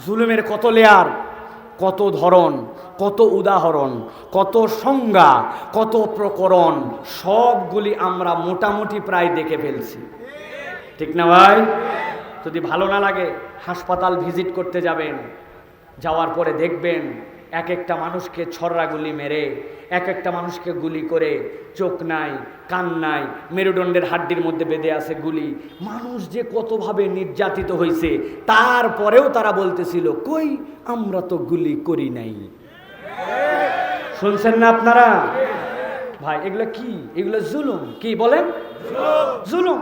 জুলুমের কত লেয়ার, কত ধরন, কত উদাহরণ, কত সংজ্ঞা, কত প্রকরণ, সবগুলি আমরা মোটামুটি প্রায় দেখে ফেলছি। ঠিক না ভাই? যদি ভালো না লাগে হাসপাতাল ভিজিট করতে যাবেন, যাওয়ার পরে দেখবেন এক একটা মানুষকে ছররা গুলি মেরে, এক একটা মানুষকে গুলি করে, চোখ নাই, কান নাই, মেরুদণ্ডের হাড্ডির মধ্যে বেঁধে আছে গুলি। মানুষ যে কতভাবে নির্যাতিত হয়েছে, তারপরেও তারা বলতেছিল কই আমরা তো গুলি করি নাই। শুনছেন না আপনারা? ভাই এগুলো কি? এগুলো জুলুম। কি বলেন? জুলুম।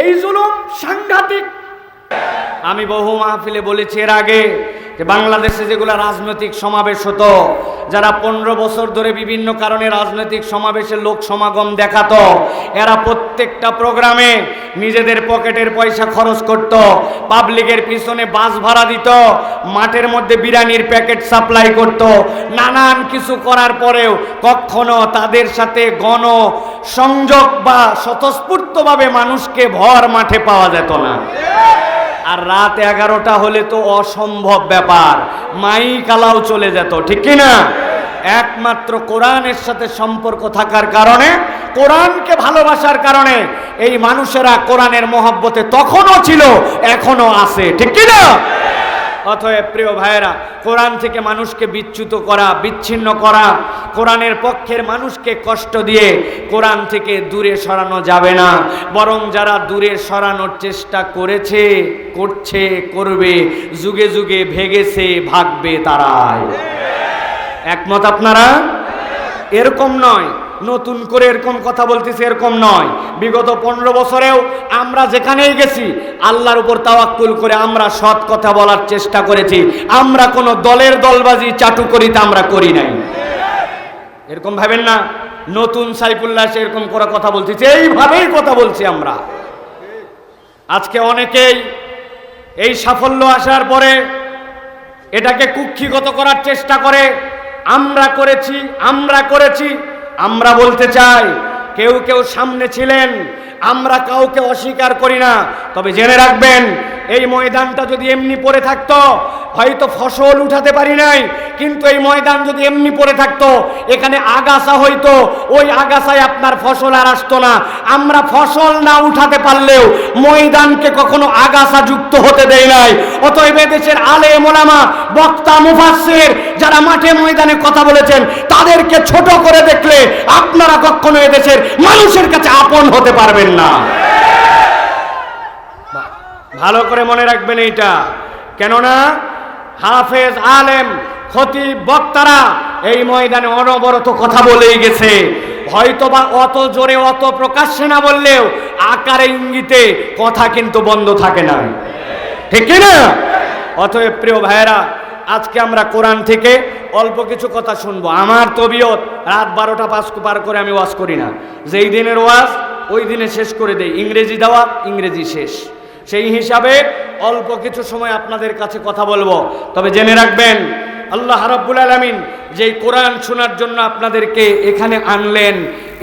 এই জুলুম সাংঘাতিক। আমি বহু মাহফিলে বলেছি এর আগে যে বাংলাদেশে যেগুলো রাজনৈতিক সমাবেশ হতো, যারা 15 বছর ধরে বিভিন্ন কারণে রাজনৈতিক সমাবেশে লোক সমাগম দেখাতো, এরা প্রত্যেকটা প্রোগ্রামে নিজেদের পকেটের পয়সা খরচ করত, পাবলিকের পিছনে বাস ভাড়া দিত, মাঠের মধ্যে বিরিয়ানির প্যাকেট সাপ্লাই করত, নানান কিছু করার পরেও কখনো তাদের সাথে গণ সংযোগ বা স্বতঃস্ফূর্তভাবে মানুষকে ভর মাঠে পাওয়া যেত না। আর রাত 11টা হলে তো অসম্ভব ব্যাপার, মাইক আলাও চলে যেত। ঠিক কিনা? একমাত্র কোরআনের সাথে সম্পর্ক থাকার কারণে, কোরআনকে ভালোবাসার কারণে এই মানুষেরা কোরআনের মহব্বতে তখনও ছিল, এখনো আছে। ঠিক কিনা? অতএব প্রিয় ভাইয়েরা, কোরআন থেকে মানুষকে বিচ্যুত করা, বিচ্ছিন্ন করা, কোরআনের পক্ষের মানুষকে কষ্ট দিয়ে কোরআন থেকে দূরে সরানো যাবে না। বরং যারা দূরে সরানোর চেষ্টা করেছে, করছে, করবে, যুগে যুগে ভেগেছে, ভাগবে তারাই। একমত আপনারা? এরকম নয় নতুন করে এরকম কথা বলতেছি, এরকম নয়। বিগত 15 বছরেও আমরা যেখানেই গেছি আল্লাহর উপর তাওয়াক্কুল করে আমরা সৎ কথা বলার চেষ্টা করেছি। আমরা কোনো দলের দলবাজি চাটুকরিতা আমরা করি নাই। এরকম ভাবেন না নতুন সাইফুল্লাহ এরকম করে কথা বলতেছি, এইভাবেই কথা বলছি আমরা। আজকে অনেকেই এই সাফল্য আসার পরে এটাকে কুক্ষিগত করার চেষ্টা করে, আমরা করেছি, আমরা করেছি। আমরা বলতে চাই, কেউ কেউ সামনে ছিলেন, আমরা কাউকে অস্বীকার করি না। তবে জেনে রাখবেন, এই ময়দানটা যদি এমনি পড়ে থাকতো, হয়তো ফসল উঠাতে পারি নাই, কিন্তু এই ময়দান যদি এমনি পড়ে থাকতো, এখানে আগাছা হইতো, ওই আগাছায় আপনার ফসল আর আসতো না। আমরা ফসল না উঠাতে পারলেও ময়দানকে কখনো আগাছা যুক্ত হতে দেয় নাই। অতএব দেশের আলেম ওলামা, বক্তা, মুফাসসির যারা মাঠে ময়দানে কথা বলেছেন, তাদেরকে ছোট করে দেখলে আপনারা কখনো এদেশের মানুষের কাছে আপন হতে পারবেন না। ভালো করে মনে রাখবেন এইটা। কেননা হাফেজ, আলেম, খতিব, বক্তারা এই ময়দানে অনবরত কথা বলেই গেছে। হয়তোবা অত জোরে, অত প্রকাশ্যে না বললেও আকারে ইঙ্গিতে কথা কিন্তু বন্ধ থাকে না। ঠিক না? অতএব প্রিয় ভাইয়েরা, আজকে আমরা কোরআন থেকে অল্প কিছু কথা শুনবো। আমার তবিয়ত রাত 12টা পার করে আমি ওয়াজ করি না। যেই দিনের ওয়াজ ওই দিনে শেষ করে দেই। ইংরেজি দেওয়া, ইংরেজি শেষ। সেই হিসাবে অল্প কিছু সময় আপনাদের কাছে কথা বলবো। তবে জেনে রাখবেন, আল্লাহ রাব্বুল আলামিন যেই কোরআন শোনার জন্য আপনাদেরকে এখানে আনলেন,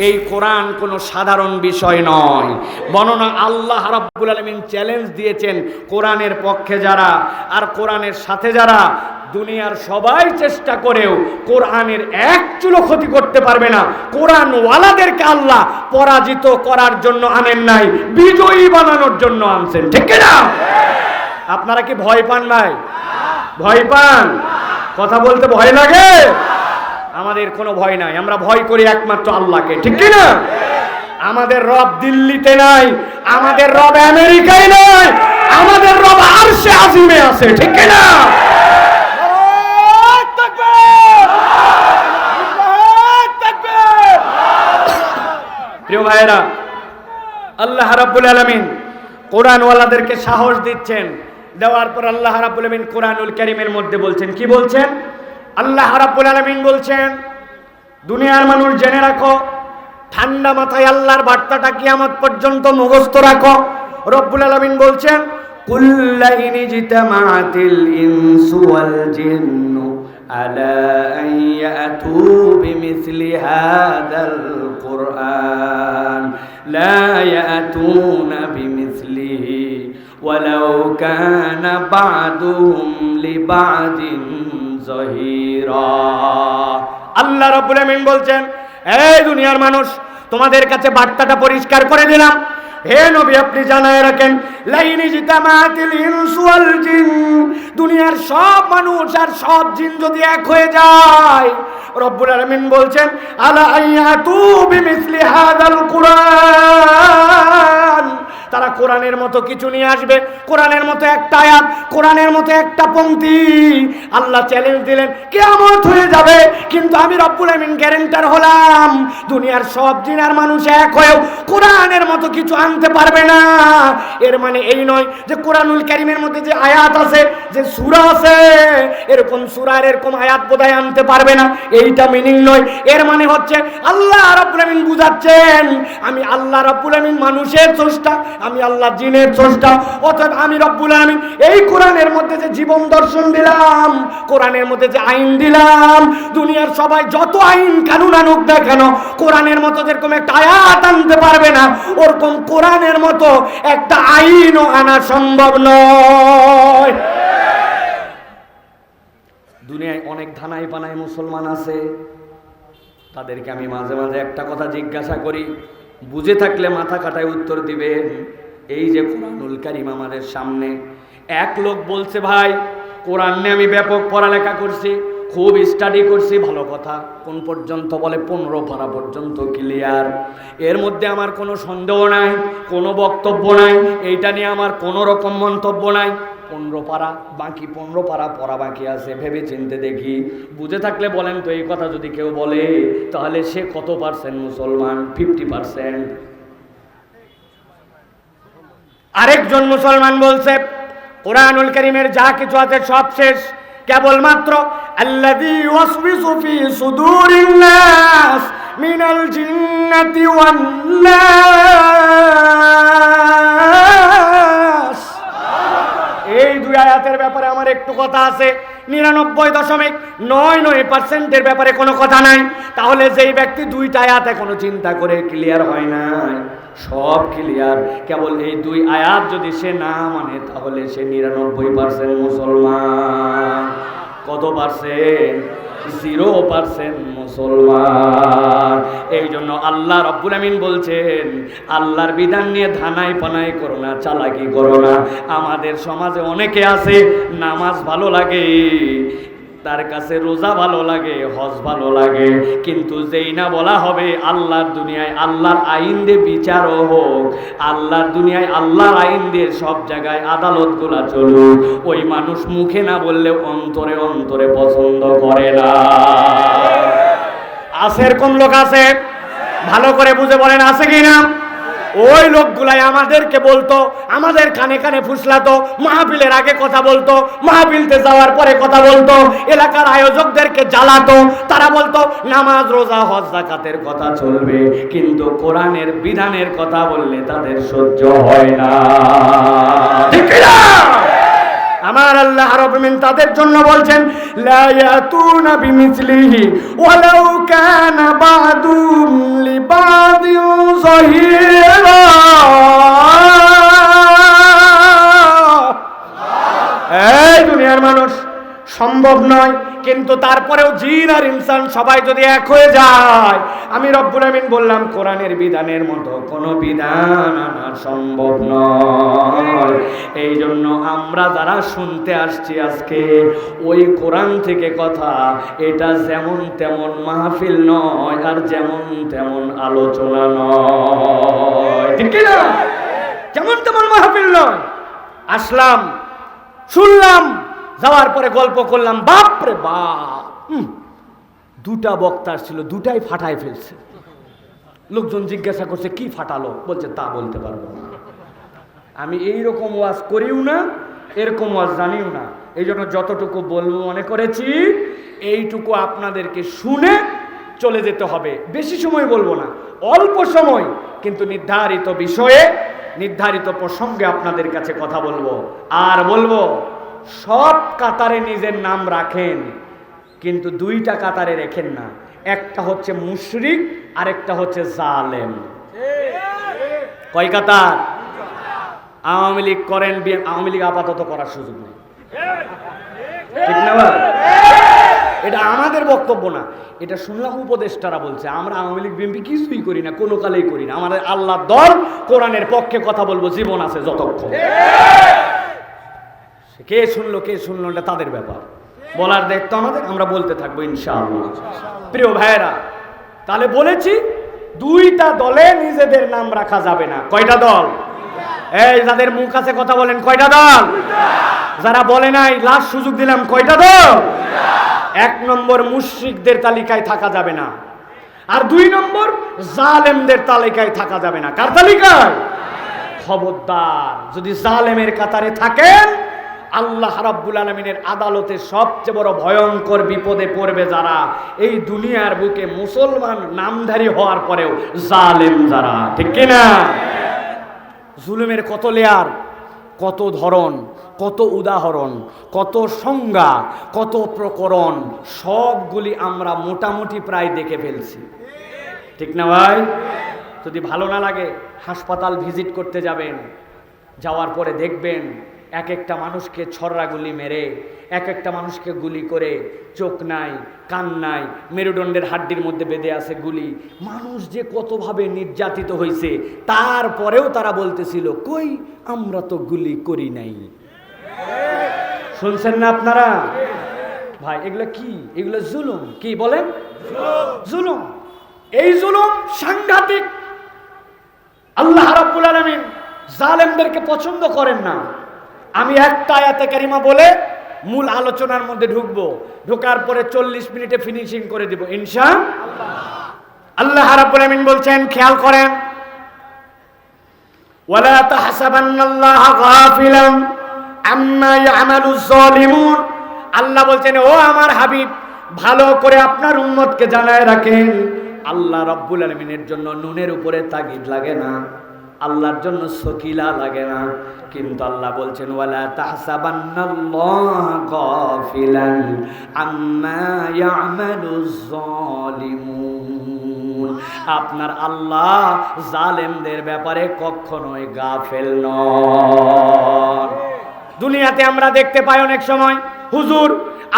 এই কোরআন কোনো সাধারণ বিষয় নয়। বর্ণনা আল্লাহ রাব্বুল আলামিন চ্যালেঞ্জ দিয়েছেন, কোরআনের পক্ষে যারা আর কোরআনের সাথে যারা, দুনিয়ার সবাই চেষ্টা করেও কোরআনের এক চুলো ক্ষতি করতে পারবে না। কোরআনওয়ালাদেরকে আল্লাহ পরাজিত করার জন্য আনেন নাই, বিজয়ী বানানোর জন্য আনছেন। ঠিক না? আপনারা কি ভয় পান নাই? ভয় পান? কথা বলতে ভয় লাগে? আমাদের কোনো ভয় নাই, আমরা ভয় করি একমাত্র আল্লাহকে। ঠিক না? আমাদের রব দিল্লিতে নাই, আমাদের রব আমেরিকায় নাই, আমাদের রব আরশে আজিমে আছে। ঠিক না? প্রিয় ভাইয়েরা, আল্লাহ রাব্বুল আলামিন কোরআনওয়ালাদেরকে সাহস দিচ্ছেন। দেওয়ার পর আল্লাহ রাব্বুল আলামিন কোরআনুল কারীমের মধ্যে বলছেন, কি বলছেন? আল্লাহ রাব্বুল আলামিন বলছেন, দুনিয়ার মানুষ জেনে রাখো, ঠান্ডা মাথায় আল্লাহর বার্তাটা কিয়ামত পর্যন্ত মুখস্থ রাখো। রব্বুল আলামিন বলছেন, কুল্লা ইন জিতামাতিল ইনসু ওয়াল জিন্নু আলা আন ইয়াতু বিমিসলি হাদাল কুরআন লা ইয়াতুনা বিমিসলিহি ওয়ালাউ কানা বা'দুহুম লিবা'দিন যাহিরা। আল্লাহ রাব্বুল আমিন বলছেন, এই দুনিয়ার মানুষ, তোমাদের কাছে বার্তাটা পরিষ্কার করে দিলাম। হে নবী, আপনি জানায় রাখেন, লাইন ইজতামাতিল ইনসু ওয়াল জিন, দুনিয়ার সব মানুষ আর সব জিন যদি এক হয়ে যায়, রব্বুল আলামিন বলছেন, আলা আয়াতু বিমিসলি হাযাল কুরআন, তারা কোরআনের মতো কিছু নিয়ে আসবে, কোরআনের মতো একটা আয়াত, কোরআনের মতো একটা পংক্তি। আল্লাহ চ্যালেঞ্জ দিলেন, কিয়ামত হয়ে যাবে, কিন্তু আমি রব্বুল আমিন গ্যারান্টার হলাম, দুনিয়ার সব জিন আর মানুষ এক হয়েও কোরআনের মতো কিছু আনতে পারবে না। এর মানে এই নয় যে কোরআনুল কারীমের মধ্যে যে আয়াত আছে, যে সূরা আছে, এরকম সূরার এরকম আয়াত বোধহয় আনতে পারবে না, এইটা মিনিং নয়। এর মানে হচ্ছে আল্লাহ রাব্বুল আমিন বুঝাচ্ছেন, আমি আল্লাহ রাব্বুল আমিন মানুষের স্রষ্টা, আমি আল্লাহ জিনের স্রষ্টা, অর্থাৎ আমি রব্বুল আলামিন এই কোরআনের মধ্যে যে জীবন দর্শন দিলাম, কোরআনের মধ্যে যে আইন দিলাম, দুনিয়ার সবাই যত আইন কানুন আনুক না কেন, কোরআনের মতো যেরকম একটা আয়াত আনতে পারবে না, ওরকম কোরআনের মতো একটা আইনও আনা সম্ভব নয়। দুনিয়ায় অনেক ধানাই পানাই মুসলমান আছে, তাদেরকে আমি মাঝে মাঝে একটা কথা জিজ্ঞাসা করি, বুঝে থাকলে মাথা কাটায় উত্তর দিবেন। এই যে কোরআনুল কারীম আমাদের সামনে, এক লোক বলছে, ভাই কোরআন নিয়ে আমি ব্যাপক পড়ালেখা করছি, খুব স্টাডি করছি, ভালো কথা, কোন পর্যন্ত? বলে 15 পারা পর্যন্ত ক্লিয়ার, এর মধ্যে আমার কোনো সন্দেহ নাই, কোনো বক্তব্য নাই, এইটা নিয়ে আমার কোনো রকম মন্তব্য নাই। 15 পারা, বাকি 15 পারা পড়া বাকি আছে, ভেবে চিনতে দেখি। বুঝে থাকলে বলেন তো, এই কথা যদি কেউ বলে তাহলে সে কত পার্সেন্ট মুসলমান? 50%। আরেকজন মুসলমান বলছে, কোরআনুল কারীমের যা কিছু আছে সব শেষ, কেবলমাত্র আল্লাযী ওয়াসওয়াসু ফি সুদুরিন নাস মিনাল জিন্নাতি ওয়ান নাস। এই দুই আয়াতের ব্যাপারে আমার একটু কথা আছে, 99.99% ব্যাপারে কোনো কথা নাই। তাহলে যেই ব্যক্তি দুইটা আয়াত এখনো চিন্তা করে ক্লিয়ার হয় নাই, সব ক্লিয়ার, কেবল এই দুই আয়াত যদি সে না মানে, তাহলে সে 99% মুসলমান। কত পার্সেন্ট? 0% মুসলমান। এই জন্য আল্লাহ রাব্বুল আমিন বলছেন, আল্লাহর বিধান নিয়ে ধানাই পানাই করো না, চালাকি করো না। আমাদের সমাজে অনেকে আছে, নামাজ ভালো লাগে, তার কাছে রোজা ভালো লাগে, হজ ভালো লাগে, কিন্তু যেই না বলা হবে আল্লাহর দুনিয়ায় আল্লাহর আইন দিয়ে বিচারও হোক, আল্লাহর দুনিয়ায় আল্লাহর আইন দিয়ে সব জায়গায় আদালতগুলা চলুক, ওই মানুষ মুখে না বললে অন্তরে অন্তরে পছন্দ করে না। আছে এরকম লোক? আছে? ভালো করে বুঝে বলেন, আছে কিনা? ওই লোকগুলাই আমাদেরকে বলতো, আমাদের কানে কানে ফুসলাতো, মাহফিলের আগে কথা বলতো, মাহফিলতে যাওয়ার পরে কথা বলতো, এলাকার আয়োজকদেরকে জ্বালাতো। তারা বলতো নামাজ রোজা হজ যাকাতের কথা চলবে, কিন্তু কোরআনের বিধানের কথা বললে তাদের সহ্য হয় না। ঠিক না? আমার আল্লাহ রাব্বুল আমিন তাদের জন্য বলছেন, লা ইয়াতুনা বিমিসলিহি ওয়ালাউ কানা বা'দুম লিবা'দিন যাহিরা। এই দুনিয়ার মানুষ সম্ভব নয়, কিন্তু তারপরেও জিন আর ইনসান সবাই যদি এক হয়ে যায়, আমি রব্বুল আমিন বললাম কোরআনের বিধানের মতো কোনো বিধান আনা সম্ভব নয়। এই জন্য আমরা যারা শুনতে আসছি আজকে ওই কোরআন থেকে কথা, এটা যেমন তেমন মাহফিল নয়, আর যেমন তেমন আলোচনা নয়। ঠিক না? যেমন তেমন মাহফিল নয়। আসলাম, শুনলাম, যাওয়ার পরে গল্প করলাম, বাপ রে বাপ, দুটা বক্তা ছিল, দুটাই ফাটায় ফেলছে। লোকজন জিজ্ঞাসা করছে কি ফাটালো, বলছে তা বলতে পারবো না, আমি এইরকম ওয়াজ করিও না, এরকম ওয়াজ জানিও না। এই জন্য যতটুকু বলবো মনে করেছি এইটুকু আপনাদেরকে শুনে চলে যেতে হবে। বেশি সময় বলবো না, অল্প সময়, কিন্তু নির্ধারিত বিষয়ে নির্ধারিত প্রসঙ্গে আপনাদের কাছে কথা বলবো। আর বলবো, সব কাতারে নিজের নাম রাখেন, কিন্তু দুইটা কাতারে রেখেন না, একটা হচ্ছে মুশরিক আর একটা হচ্ছে জালেম। কয় কাতার? আওয়ামী লীগ করেন, আওয়ামী লীগ আপাতত করার সুযোগ নেই, ঠিক না ভাই? এটা আমাদের বক্তব্য না, এটা শুনলাম উপদেষ্টারা বলছে। আমরা আওয়ামী লীগ বিএনপি কিছুই করি না, কোনো কালেই করি না। আমাদের আল্লাহর দল, কোরআনের পক্ষে কথা বলবো জীবন আছে যতক্ষণ। কে শুনলো কে শুনলো এটা তাদের ব্যাপার, বলার দায়িত্ব আমাদের, আমরা বলতে থাকবো ইনশাআল্লাহ। প্রিয় ভাইয়েরা, তাহলে বলেছি দুইটা দলে নিজেদের নাম রাখা যাবে না। কয়টা দল? এই যাদের মুখ আছে কথা বলেন, কয়টা দল? যারা বলে নাই লাস্ট সুযোগ দিলাম, কয়টা দল? 1 নম্বর মুশরিকদের তালিকায় থাকা যাবে না, আর 2 নম্বর জালেমদের তালিকায় থাকা যাবে না। কার তালিকায়? খবরদার, যদি জালেমের কাতারে থাকেন আল্লাহ রাব্বুল আলামিনের আদালতে সবচেয়ে বড় ভয়ঙ্কর বিপদে পড়বে যারা এই দুনিয়ার বুকে মুসলমান নামধারী হওয়ার পরেও জালেম যারা, ঠিক কিনা? জুলুমের কত লেয়ার, কত ধরন, কত উদাহরণ, কত সংজ্ঞা, কত প্রকরণ, সবগুলি আমরা মোটামুটি প্রায় দেখে ফেলছি, ঠিক না ভাই? যদি ভালো না লাগে হাসপাতাল ভিজিট করতে যাবেন, যাওয়ার পরে দেখবেন এক একটা মানুষকে ছররা গুলি মেরে, এক একটা মানুষকে গুলি করে, চোখ নাই, কান নাই, মেরুদণ্ডের হাড্ডির মধ্যে বেঁধে আছে গুলি। মানুষ যে কতভাবে নির্যাতিত হয়েছে, তারপরেও তারা বলতেছিল কই আমরা তো গুলি করি নাই। শুনছেন না আপনারা? ভাই এগুলো কি? এগুলো জুলুম। কি বলেন? জুলুম। এই জুলুম সাংঘাতিক। আল্লাহ রাব্বুল আলামিন জালেমদেরকে পছন্দ করেন না। আমি একটা আয়াতে কারিমা বলে মূল আলোচনার মধ্যে ঢুকবো, ঢোকার পরে 40 মিনিটে ফিনিশিং করে দিব ইনশাআল্লাহ। আল্লাহ রাব্বুল আলামিন বলছেন, খেয়াল করেন, ওয়ালা তাহসাবান্নাল্লাহা গাফিলান আম্মা ইয়ামালুজ জালিমুন। আল্লাহ বলছেন, ও আমার হাবিব, ভালো করে আপনার উম্মতকে জানায় রাখেন, আল্লাহ রাব্বুল আলামিনের জন্য নুনের উপরে তাগিদ লাগে না, আল্লাহর জন্য সকিলা লাগে না। কিন্তু আল্লাহ বলছেন, ওয়ালা তাহসাবান্নাল্লাহা গাফিলান আম্মা ইয়ামালুজ জালিমুন। আপনার আল্লাহ জালেমদের ব্যাপারে কখনোই গাফেল নন। দুনিয়াতে আমরা দেখতে পাই অনেক সময়, হুজুর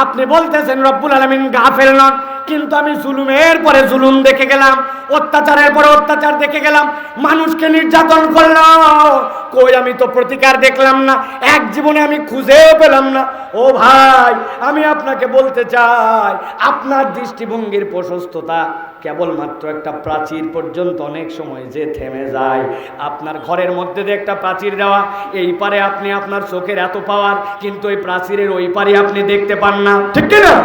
আপনি বলতেছেন রব্বুল আলামিন গাফেল নন, কিন্তু আমি জুলুমের পরে জুলুম দেখে গেলাম, অত্যাচারের পরে অত্যাচার দেখে গেলাম, মানুষকে নির্যাতন করলো, কই আমি তো প্রতিকার দেখলাম না, এক জীবনে আমি খুঁজেও পেলাম না। ও ভাই, আমি আপনাকে বলতে চাই, আপনার দৃষ্টিভঙ্গির প্রশস্ততা কেবলমাত্র একটা প্রাচীর পর্যন্ত অনেক সময় যে থেমে যায়। আপনার ঘরের মধ্যে দিয়ে একটা প্রাচীর দেওয়া, এই পারে আপনি আপনার চোখের এত পাওয়ার, কিন্তু ওই প্রাচীরের ওই পারে আপনি দেখতে পান না, ঠিক কিনা?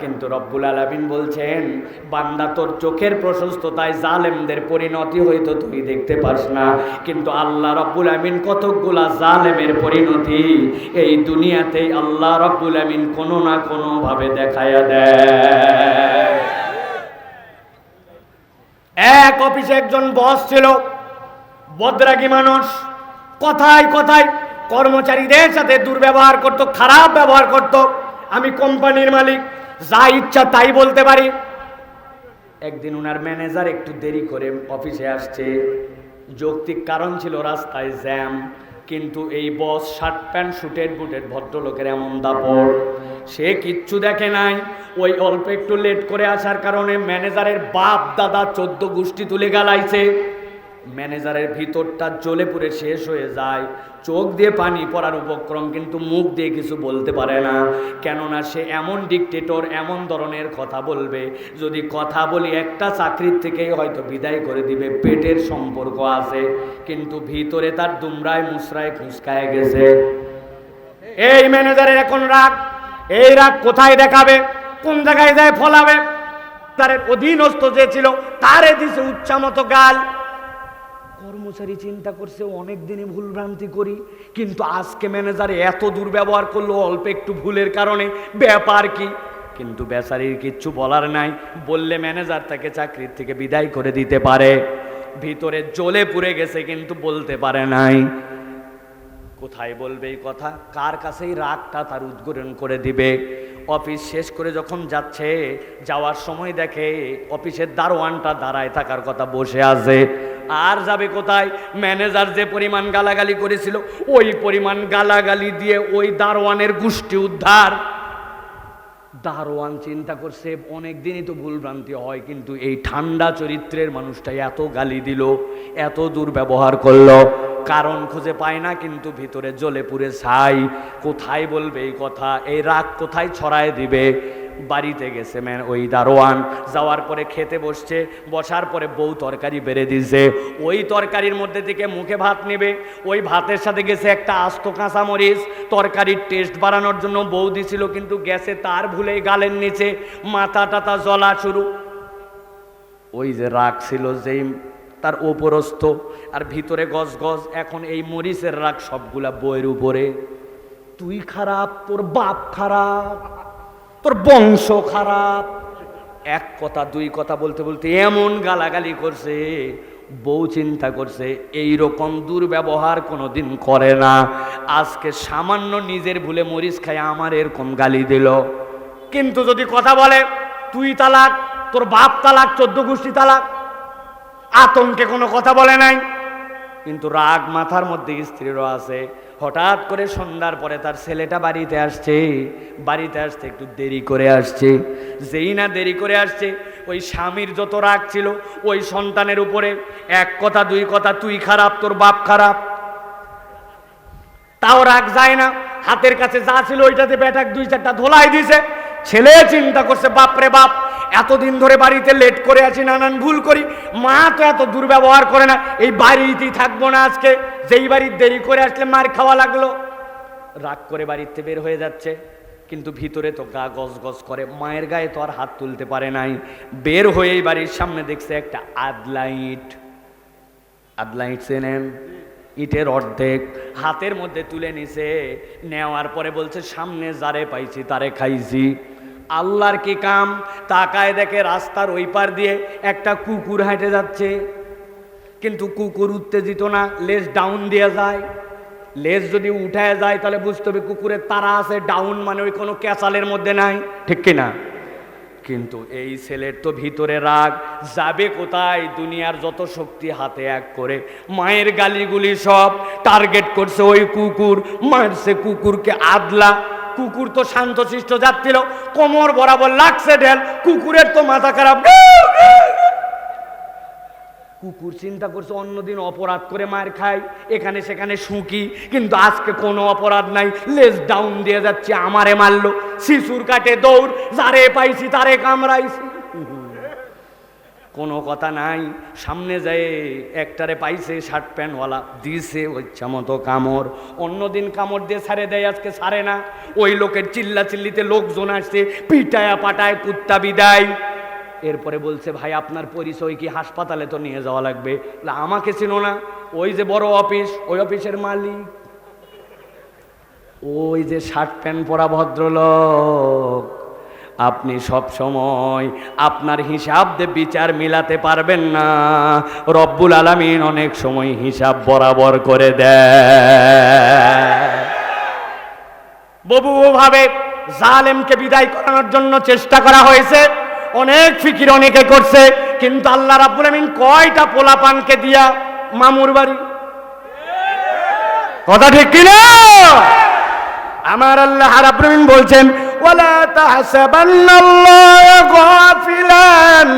কিন্তু রব্বুল আলামিন বলছেন, বান্দা তোর চোখের প্রশস্ততায় জালেমদের পরিণতি হয়তো তুই দেখতে পাস না, কিন্তু আল্লাহ রব্বুল আলামিন কতকগুলা জালেমের পরিণতি এই দুনিয়াতেই আল্লাহ রব্বুল আলামিন কোনো না কোনো ভাবে দেখায়া দেয়। এক অফিসে একজন বস ছিল, বদরাগী মানুষ, কথায় কথায় কর্মচারীদের সাথে দুর্ব্যবহার করত, খারাপ ব্যবহার করত। আমি কোম্পানির মালিক, যা ইচ্ছা তাই বলতে পারি। একদিন ওনার ম্যানেজার একটু দেরি করে অফিসে আসছে, যৌক্তিক কারণ ছিল রাস্তায় জ্যাম, কিন্তু এই বস শার্ট প্যান্ট শুটেড বুটেড ভদ্রলোকের এমন দাপট, সে কিচ্ছু দেখে নাই। ওই অল্প একটু লেট করে আসার কারণে ম্যানেজারের বাপ দাদা 14 গোষ্ঠী তুলে গালাইছে। ম্যানেজারের ভিতরটা জ্বলে পুড়ে শেষ হয়ে যায়, চোখ দিয়ে পানি পড়ার উপক্রম, কিন্তু মুখ দিয়ে কিছু বলতে পারে না। কেননা সে এমন ডিকটেটর, এমন ধরনের কথা বলবে, যদি কথা বলি একটা চাকরির থেকেই হয়তো বিদায় করে দিবে, পেটের সম্পর্ক আছে, কিন্তু ভিতরে তার দুমরায় মুসরায় খুঁচকায় গেছে। এই ম্যানেজারের এখন রাগ, এই রাগ কোথায় দেখাবে, কোন জায়গায় যায় ফলাবে? তার অধীনস্থ যে ছিল তারে দিছে উচ্চা মতো গাল। কর্মচারী চিন্তা করছে অনেক দিনই ভুল ভ্রান্তি করি, কিন্তু আজকে ম্যানেজার এত দুর্ব্যবহার করলো অল্প একটু ভুলের কারণে, ব্যাপার কি? কিন্তু বেচারির কিচ্ছু বলার নাই, বললে ম্যানেজার তাকে চাকরির থেকে বিদায় করে দিতে পারে। ভিতরে জ্বলে পুড়ে গেছে, কিন্তু বলতে পারে নাই। কোথায় বলবে এই কথা? কার কাছেই রাগটা তার উদ্ঘাটন করে দিবে? অফিস শেষ করে যখন যাচ্ছে, যাওয়ার সময় দেখে অফিসের দারোয়ানটা দাঁড়ায় থাকার কথা বসে আছে। আর যাবে কোথায়? ম্যানেজার যে পরিমাণ গালাগালি করেছিল ওই পরিমাণ গালাগালি দিয়ে ওই দারোয়ানের গোষ্ঠী উদ্ধার। দারোয়ান চিন্তা করছে অনেক দিনই তো ভুলভ্রান্তি হয়, কিন্তু এই ঠান্ডা চরিত্রের মানুষটা এত গালি দিল, এত দুর্ব্যবহার করলো, কারণ খুঁজে পায় না, কিন্তু ভিতরে জ্বলে পুড়ে ছাই। কোথায় বলবে এই কথা? এই রাগ কোথায় ছড়ায় দিবে? বাড়িতে গেছে ওই দারোয়ান, যাওয়ার পরে খেতে বসছে, বসার পরে বউ তরকারি বেড়ে দিছে, ওই তরকারির মধ্যে থেকে মুখে ভাত নেবে, ওই ভাতের সাথে গেছে একটা আস্ত কাঁচামরিচ, তরকারির টেস্ট বাড়ানোর জন্য বউ দিছিল, কিন্তু গেছে তার ভুলেই গালের নিচে, মাথা টাথা জ্বলা শুরু। ওই যে রাগ ছিল যেই তার ওপরস্থ, আর ভিতরে গজ গজ। এখন এই মরিচের রাগ সবগুলা বইয়ের উপরে। তুই খারাপ, তোর বাপ খারাপ, তোর বংশ খারাপ। এক কথা দুই কথা বলতে বলতে এমন গালাগালি করছে, বউ চিন্তা করছে এই রকম দুর্ব্যবহার কোনোদিন করে না, আজকে সামান্য নিজের ভুলে মরিচ খায় আমার এরকম গালি দিল। কিন্তু যদি কথা বলে তুই তালাক, তোর বাপ তালাক, 14 গোষ্ঠী তালাক, আতঙ্কে কোনো কথা বলে নাই, কিন্তু রাগ মাথার মধ্যে স্ত্রীরও আছে। হঠাৎ করে সন্ধ্যার পরে তার ছেলেটা বাড়িতে আসছে, বাড়িতে আসতে একটু দেরি করে আসছে। যেই না দেরি করে আসছে, ওই স্বামীর যত রাগ ছিল ওই সন্তানের উপরে, এক কথা দুই কথা, তুই খারাপ, তোর বাপ খারাপ, তাও রাগ যায় না। হাতের কাছে যা ছিল ওইটাতে ব্যাটাক 2-4টা ধোলাই দিছে। ছেলে চিন্তা করছে বাপরে বাপ, এতদিন ধরে বাড়িতে লেট করে আছি, নানান ভুল করি, মা তো এত দুর্ব্যবহার করে না, এই বাড়িতেই থাকবো না আজকে, যেই বাড়ির দেরি করে আসলে মার খাওয়া লাগলো। রাগ করে বাড়িতে বের হয়ে যাচ্ছে, কিন্তু ভিতরে তো গা গজ গজ করে, মায়ের গায়ে তো আর হাত তুলতে পারে নাই। বের হয়েই বাড়ির সামনে দেখছে একটা আদলাইট। আদলাইট চেনেন? ইটের অর্ধেক হাতের মধ্যে তুলে নিছে, নেওয়ার পরে বলছে সামনে যারে পাইছি তারে খাইছি। আল্লাহর কি কাম, তাকায় দেখে রাস্তার ওই পার দিয়ে একটা কুকুর হেঁটে যাচ্ছে, কিন্তু কুকুর উত্তেজিত না, লেজ ডাউন দিয়ে যায়। লেজ যদি উঠায় যায় তাহলে বুঝতে হবে কুকুরের তারা আছে, ডাউন মানে ওই কোনো ক্যাচালের মধ্যে নাই, ঠিক কিনা? কিন্তু এই ছেলের তো ভিতরে রাগ, যাবে কোথায়? দুনিয়ার যত শক্তি হাতে এক করে মায়ের গালিগুলি সব টার্গেট করছে ওই কুকুর, মারছে কুকুরকে আদলা। কুকুর তো শান্তশিষ্ট যাচ্ছিল, কোমর বরাবর লাগছে ঢেল, কুকুরের তো মাথা খারাপ। কুকুর চিন্তা করছে অন্যদিন অপরাধ করে মার খাই, এখানে সেখানে শুকি, কিন্তু আজকে কোনো অপরাধ নাই, লেজ ডাউন দিয়ে যাচ্ছে, আমারে মারলো। শিশুর কাটে দৌড়, যারে পাইছি তারে কামড়াইছি, কোনো কথা নাই। সামনে যায় একটারে পাইছে শার্ট প্যান্টওয়ালা, দিছে ইচ্ছা মতো কামড়। অন্যদিন কামড় দিয়ে ছাড়ে দেয়, আজকে ছাড়ে না। ওই লোকের চিল্লা চিল্লিতে লোকজন আসছে, পিটায়া পাটায় কুত্তা বিদায়। এরপরে বলছে ভাই আপনার পরিচয় কি? হাসপাতালে তো নিয়ে যাওয়া লাগবে। আমাকে ছিল না, ওই যে বড় অফিস, ওই অফিসের মালিক, ওই যে শার্ট প্যান্ট পরা ভদ্রলোক। আপনি সব সময় আপনার হিসাব দিয়ে বিচার মিলাতে পারবেন না, রব্বুল আলামিন অনেক সময় হিসাব বরাবর করে দেয়। বহু ভাবে জালেমকে বিদায় করানোর জন্য চেষ্টা করা হয়েছে, অনেক ফিকির অনেকে করছে, কিন্তু আল্লাহ রাব্বুল আলামিন কয়টা পোলাপানকে দিয়া মামুর বাড়ি, কথা ঠিক কিনা? আমার আল্লাহ রাব্বুল আলামিন বলছেন ওয়ালা তাহসাবান্নাল্লাহা গাফিলান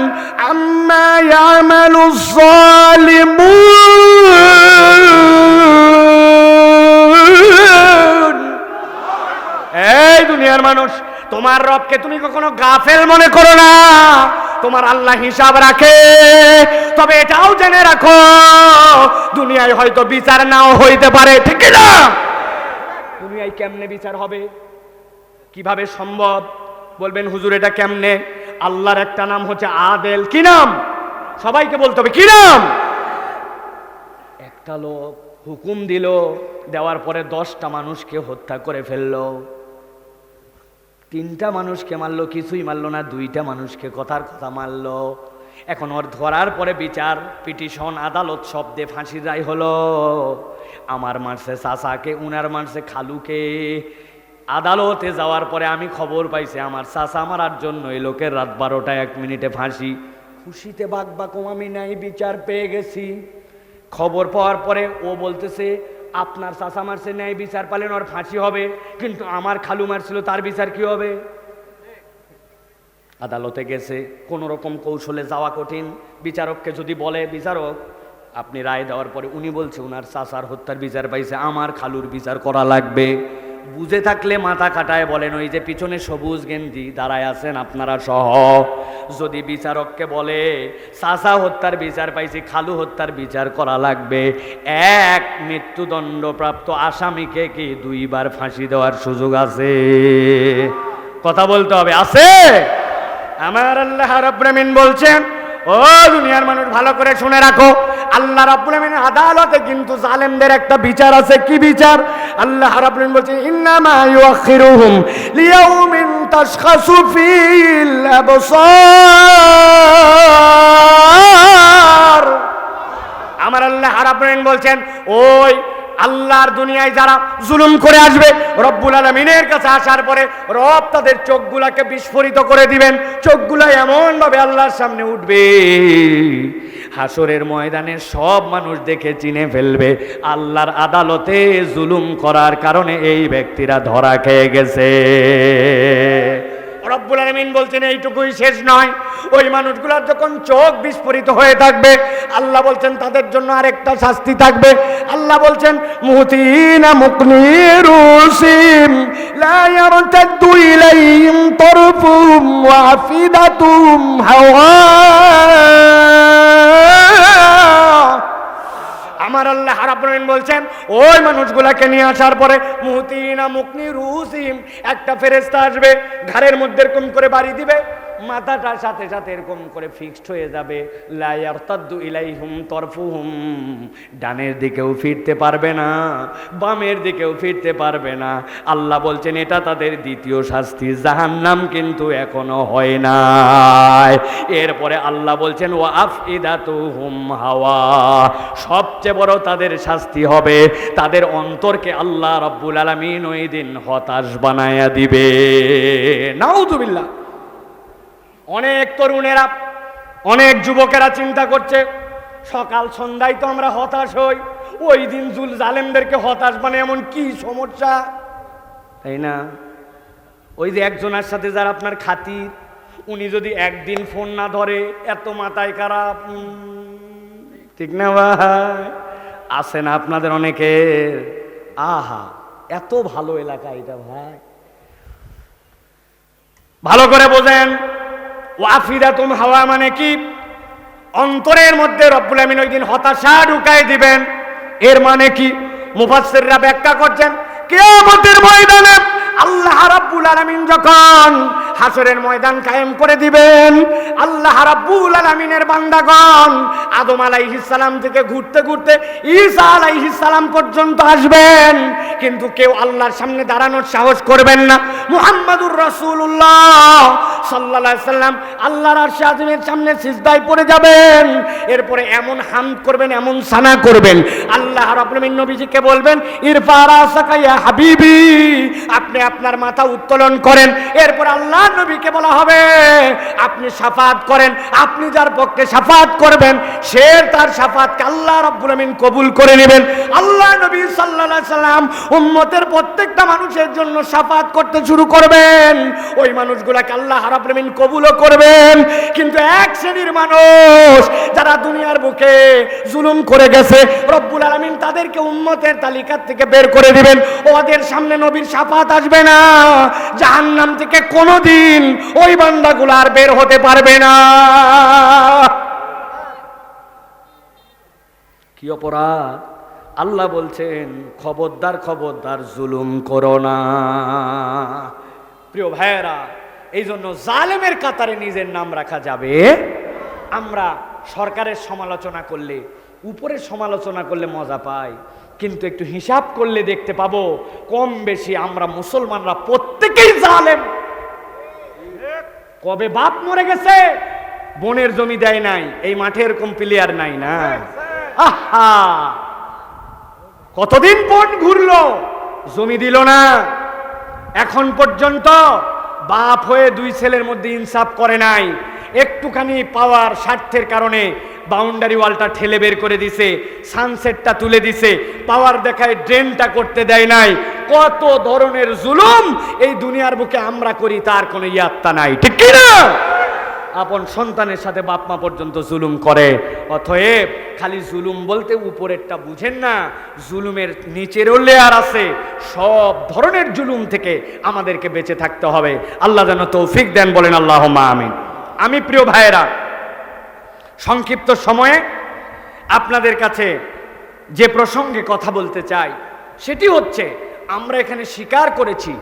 আম্মা ইয়ামালুজ জালিমুন। এই দুনিয়ার মানুষ, তোমার রবকে তুমি কখনো গাফেল মনে করো না, তোমার আল্লাহ হিসাব রাখে। তবে এটাও জেনে রাখো দুনিয়ায় হয়তো বিচার নাও হইতে পারে, ঠিক না? দুনিয়ায় কেমনে বিচার হবে, কিভাবে সম্ভব? বলবেন হুজুর এটা কেমনে? আল্লাহর একটা নাম হচ্ছে আদেল। কি নাম? সবাইকে বলতে হবে, কি নাম? একটা লোক হুকুম দিল, দেওয়ার পরে 10টা মানুষকে হত্যা করে ফেললো। 3টা মানুষকে মারলো, কিছুই মারলো না, 2টা মানুষকে কথার কথা মারলো। এখন ওর ধরার পরে বিচার, পিটিশন, আদালত সব দিয়ে ফাঁসির রায় হলো। আমার মারছে চাচাকে, উনার মারছে খালুকে। আদালতে যাওয়ার পরে আমি খবর পাইছি আমার চাচা মারার জন্য এই লোকের রাত 12টা 1 মিনিটে ফাঁসি। খুশিতে বাক বাকম আমি নাই, বিচার পেয়ে গেছি। খবর পাওয়ার পরে ও বলতেছে আপনার চাচা মারছে ন্যায় বিচার পালেন ওর ফাঁসি হবে, কিন্তু আমার খালু মারছিল তার বিচার কি হবে? আদালতে গেছে, কোন রকম কৌশলে যাওয়া কঠিন। বিচারককে যদি বলে বিচারক আপনি রায় দেওয়ার পরে উনি বলছে উনার চাচার হত্যার বিচার পাইছে, আমার খালুর বিচার করা লাগবে। বুঝে থাকলে মাথা কাটায় বলেন, ওই যে পিছনে সবুজ গেঞ্জি দাঁড়ায় আছেন আপনারা সহ, যদি বিচারককে বলে চাচা হত্যার বিচার পাইছি, খালু হত্যার বিচার করা লাগবে, এক মৃত্যুদণ্ডপ্রাপ্ত আসামিকে কি 2 বার ফাঁসি দেওয়ার সুযোগ আছে? কথা বলতে হবে, আছে? আমার আল্লাহ রাব্বুল আমিন বলছেন, ও দুনিয়ার মানুষ ভালো করে শুনে রাখো, আল্লাহ রাব্বুল আমিনের আদালতে কিন্তু জালেমদের একটা বিচার আছে। কি বিচার? আল্লাহ রাব্বুল আমিন বলছেন, ইন্নামা ইউআখিরুহুম লিয়াউমিন তাশখাসু ফিল আবসার। আমার আল্লাহ রাব্বুল আমিন বলছেন, ওই আল্লাহর দুনিয়ায় যারা জুলুম করে আসবে, রব্বুল আলামিনের কাছে আসার পরে রব তাদের চোখগুলাকে বিস্ফোরিত করে দিবেন। চোখগুলা এমন ভাবে আল্লাহর সামনে উঠবে, হাসরের ময়দানে সব মানুষ দেখে চিনে ফেলবে আল্লাহর আদালতে জুলুম করার কারণে এই ব্যক্তিরা ধরা খেয়ে গেছে। রব্বুল আলামিন বলছেন এইটুকুই শেষ নয়, ওই মানুষগুলোর যখন চোখ বিস্ফোরিত হয়ে থাকবে, আল্লাহ বলছেন তাদের জন্য আরেকটা শাস্তি থাকবে। আল্লাহ বলছেন, মুহতিনা মুকনিরুসিম লা ইয়ারতাদু ইলাইহিম তারফুহুম ওয়া আফিদাতুহুম হাওয়া। আমার আল্লাহ রাব্বুল আলামিন বলছেন, ওই মানুষগুলাকে নিয়ে আসার পরে মুহতিনা মুকনিরুসিম, একটা ফেরেশতা আসবে, ঘাড়ের মধ্যে এরকম করে বাড়ি দিবে, মাথাটার সাথে সাথে এরকম করে ফিক্সড হয়ে যাবে। লা ইয়ারতাদু ইলাইহিম তারফুহুম, ডানের দিকেও ফিরতে পারবে না, বামের দিকেও ফিরতে পারবে না। আল্লাহ বলছেন এটা তাদের দ্বিতীয় শাস্তি, জাহান্নাম কিন্তু এখনো হয় নাই। এরপরে আল্লাহ বলছেন, ওয়া আফইদাতুহুম হাওয়া, সবচেয়ে বড় তাদের শাস্তি হবে তাদের অন্তরকে আল্লাহ রাব্বুল আলামিন ওই দিন হতাশ বানায়া দিবে। নাউযুবিল্লাহ। অনেক তরুণেরা, অনেক যুবকেরা চিন্তা করছে, সকাল সন্ধ্যায় তো আমরা হতাশ হই, ওই দিন জালেমদেরকে হতাশ মানে এমন কি সমস্যা, তাই না? ওই যে একজনের সাথে যারা আপনার খাতির, উনি যদি একদিন ফোন না ধরে এত মাথায় খারাপ, ঠিক না ভাই? আছে না আপনাদের অনেকে? আহা, এত ভালো এলাকা এটা ভাই, ভালো করে বোঝেন। ওয়াফিদাতুম হাওয়া মানে কি? অন্তরের মধ্যে রব্বুল আমিন ওই দিন হতাশা ঢুকাই দিবেন। এর মানে কি? মুফাসসিররা ব্যাখ্যা করছেন, কিয়ামতের ময়দানে আল্লাহ রাব্বুল আলামিন যখন হাসরের ময়দান কায়েম করে দিবেন, আল্লাহ রাব্বুল আলামিনের বান্দাগণ আদম আলাইহিস সালাম থেকে ঘুরতে ঘুরতে ঈসা আলাইহিস সালাম পর্যন্ত আসবেন, কিন্তু কেউ আল্লাহর সামনে দাঁড়ানোর সাহস করবেন না। মুহাম্মাদুর রাসূলুল্লাহ সাল্লাল্লাহু আলাইহি সাল্লাম আল্লাহর আরশে আযমের সামনে সিজদায় পড়ে যাবেন, এরপরে এমন হামদ করবেন, এমন সানা করবেন, আল্লাহ রাব্বুল আলামিন নবীজিকে বলবেন, ইরফা রাসাকা ইয়া হাবিবি, আপনি আপনার মাথা উত্তোলন করেন। এরপর আল্লাহ নবীকে বলা হবে, আপনি শাফাত করেন। আপনি যার পক্ষে শাফাত করবেন, সে তার শাফাতকে আল্লাহ রাব্বুল আমিন কবুল করে নেবেন। আল্লাহ নবী সাল্লাল্লাহু আলাইহি সাল্লাম উম্মতের প্রত্যেকটা মানুষের জন্য শাফাত করতে শুরু করবেন, ওই মানুষগুলোকে আল্লাহ রাব্বুল আমিন কবুলও করবেন। কিন্তু এক শ্রেণীর মানুষ যারা দুনিয়ার বুকে জুলুম করে গেছে, রব্বুল আলামিন তাদেরকে উম্মতের তালিকা থেকে বের করে দিবেন। ওদের সামনে নবীর শাফাত আসবে না, জাহান্নাম থেকে কোনোদিন ওই বান্দাগুলো আর বের হতে পারবে না। কি অপরাধ! আল্লাহ বলছেন, খবরদার খবরদার জুলুম করো না। প্রিয় ভাইয়েরা, এই জন্য জালেমের কাতারে নিজের নাম রাখা যাবে। আমরা সরকারের সমালোচনা করলে, উপরের সমালোচনা করলে মজা পাই, কিন্তু একটু হিসাব করলে দেখতে পাবো কম বেশি আমরা মুসলমানরা প্রত্যেকেই জালেম। কবে বাপ মরে গেছে, বোনের জমি দেয় নাই, এই মাঠে এরকম প্লেয়ার নাই না? আহা, কতদিন বোন ঘুরলো, জমি দিল না। এখন পর্যন্ত বাপ হয়ে দুই ছেলের মধ্যে ইনসাফ করে নাই। একটুখানি পাওয়ার স্বার্থের কারণে বাউন্ডারি ওয়ালটা ঠেলে বের করে দিছে, সানসেটটা তুলে দিছে, পাওয়ার দেখায় ড্রেনটা করতে দেয় নাই। কত ধরনের জুলুম এই দুনিয়ার বুকে আমরা করি, তার কোনো ইয়াত্তা নাই, ঠিক কি না? আপন সন্তানের সাথে বাপ মা পর্যন্ত জুলুম করে। অতএব খালি জুলুম বলতে উপরেরটা বুঝেন না, জুলুমের নিচেরও লেয়ার আছে। সব ধরনের জুলুম থেকে আমাদেরকে বেঁচে থাকতে হবে। আল্লাহ যেন তৌফিক দেন, বলেন আল্লাহুম্মা আমিন। আমি প্রিয় ভাইয়েরা, সংক্ষিপ্ত সময়ে আপনাদের কাছে যে প্রসঙ্গে কথা বলতে চাই সেটি হচ্ছে, আমরা এখানে স্বীকার করেছি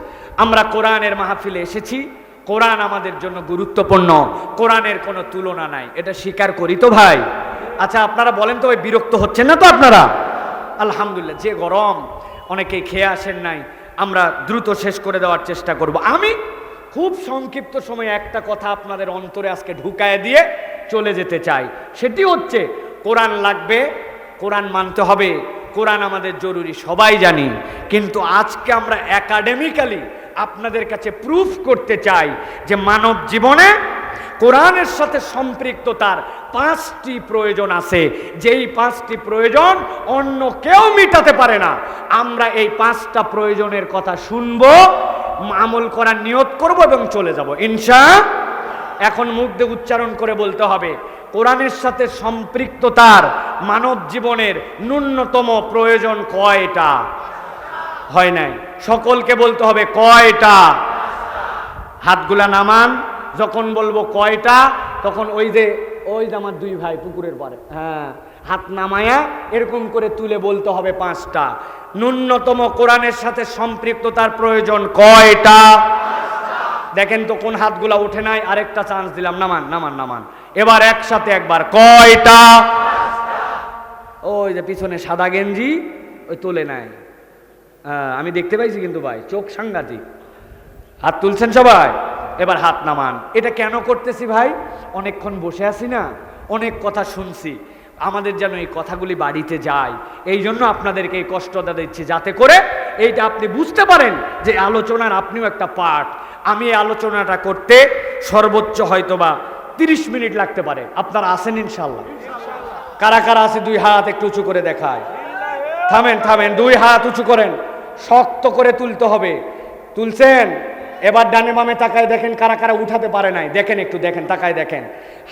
আমরা কোরআনের মাহফিলে এসেছি, কোরআন আমাদের জন্য গুরুত্বপূর্ণ, কোরআনের কোনো তুলনা নাই, এটা স্বীকার করি তো ভাই? আচ্ছা আপনারা বলেন তো, ওই বিরক্ত হচ্ছেন না তো আপনারা? আলহামদুলিল্লাহ। যে গরম, অনেকেই খেয়ে আসেন নাই, আমরা দ্রুত শেষ করে দেওয়ার চেষ্টা করব। আমি খুব সংক্ষিপ্ত সময়ে একটা কথা আপনাদের অন্তরে আজকে ঢুকায় দিয়ে চলে যেতে চাই। সেটি হচ্ছে, কোরআন লাগবে, কোরআন মানতে হবে, কোরআন আমাদের জরুরি, সবাই জানি। কিন্তু আজকে আমরা একাডেমিক্যালি আপনাদের কাছে প্রুফ করতে চাই যে মানব জীবনে কোরআনের সাথে সম্পৃক্ততার 5টি প্রয়োজন আছে, যেই 5টি প্রয়োজন অন্য কেউ মিটাতে পারে না। আমরা এই 5টা প্রয়োজনের কথা শুনবো, আমল করার নিয়ত করব এবং চলে যাব ইনশাআল্লাহ। এখন মুখ দিয়ে উচ্চারণ করে বলতে হবে, কোরআনের সাথে সম্পৃক্ততার মানব জীবনের ন্যূনতম প্রয়োজন কয়টা? হয় নাই, সকলকে বলতে হবে কয়টা। হাতগুলা নামান, যখন বলবো কয়টা তখন ওই যে আমার 2 ভাই পুকুরের পারে, হ্যাঁ, হাত নামায়া এরকম করে তুলে বলতে হবে 5টা। ন্যূনতম কোরআনের সাথে সম্পৃক্ততার প্রয়োজন কয়টা? দেখেন তো কোন হাতগুলা উঠে নাই, আরেকটা চান্স দিলাম, নামান নামান নামান, এবার একসাথে একবার, কয়টা? ওই যে পিছনে সাদা গেঞ্জি ওই তোলে নাই, আমি দেখতে পাইছি কিন্তু ভাই, চোখ সাংঘাতিক। হাত তুলছেন সবাই? এবার হাত নামান। এটা কেন করতেছি ভাই? অনেকক্ষণ বসে আছি না, অনেক কথা শুনছি, আমাদের যেন এই কথাগুলি বাড়িতে যায়, এই জন্য আপনাদেরকে এই কষ্টটা দিচ্ছি, যাতে করে এইটা আপনি বুঝতে পারেন যে আলোচনার আপনিও একটা পার্ট। আমি এই আলোচনাটা করতে সর্বোচ্চ হয়তোবা 30 মিনিট লাগতে পারে। আপনারা আছেন ইনশাল্লাহ? কারা কারা আছে 2 হাত একটু উঁচু করে দেখায়। থামেন থামেন, 2 হাত উঁচু করেন, শক্ত করে তুলতে হবে। তুলছেন? এবার ডানে বামে তাকায় দেখেন কারা কারা উঠাতে পারে নাই, দেখেন একটু, দেখেন, তাকায় দেখেন।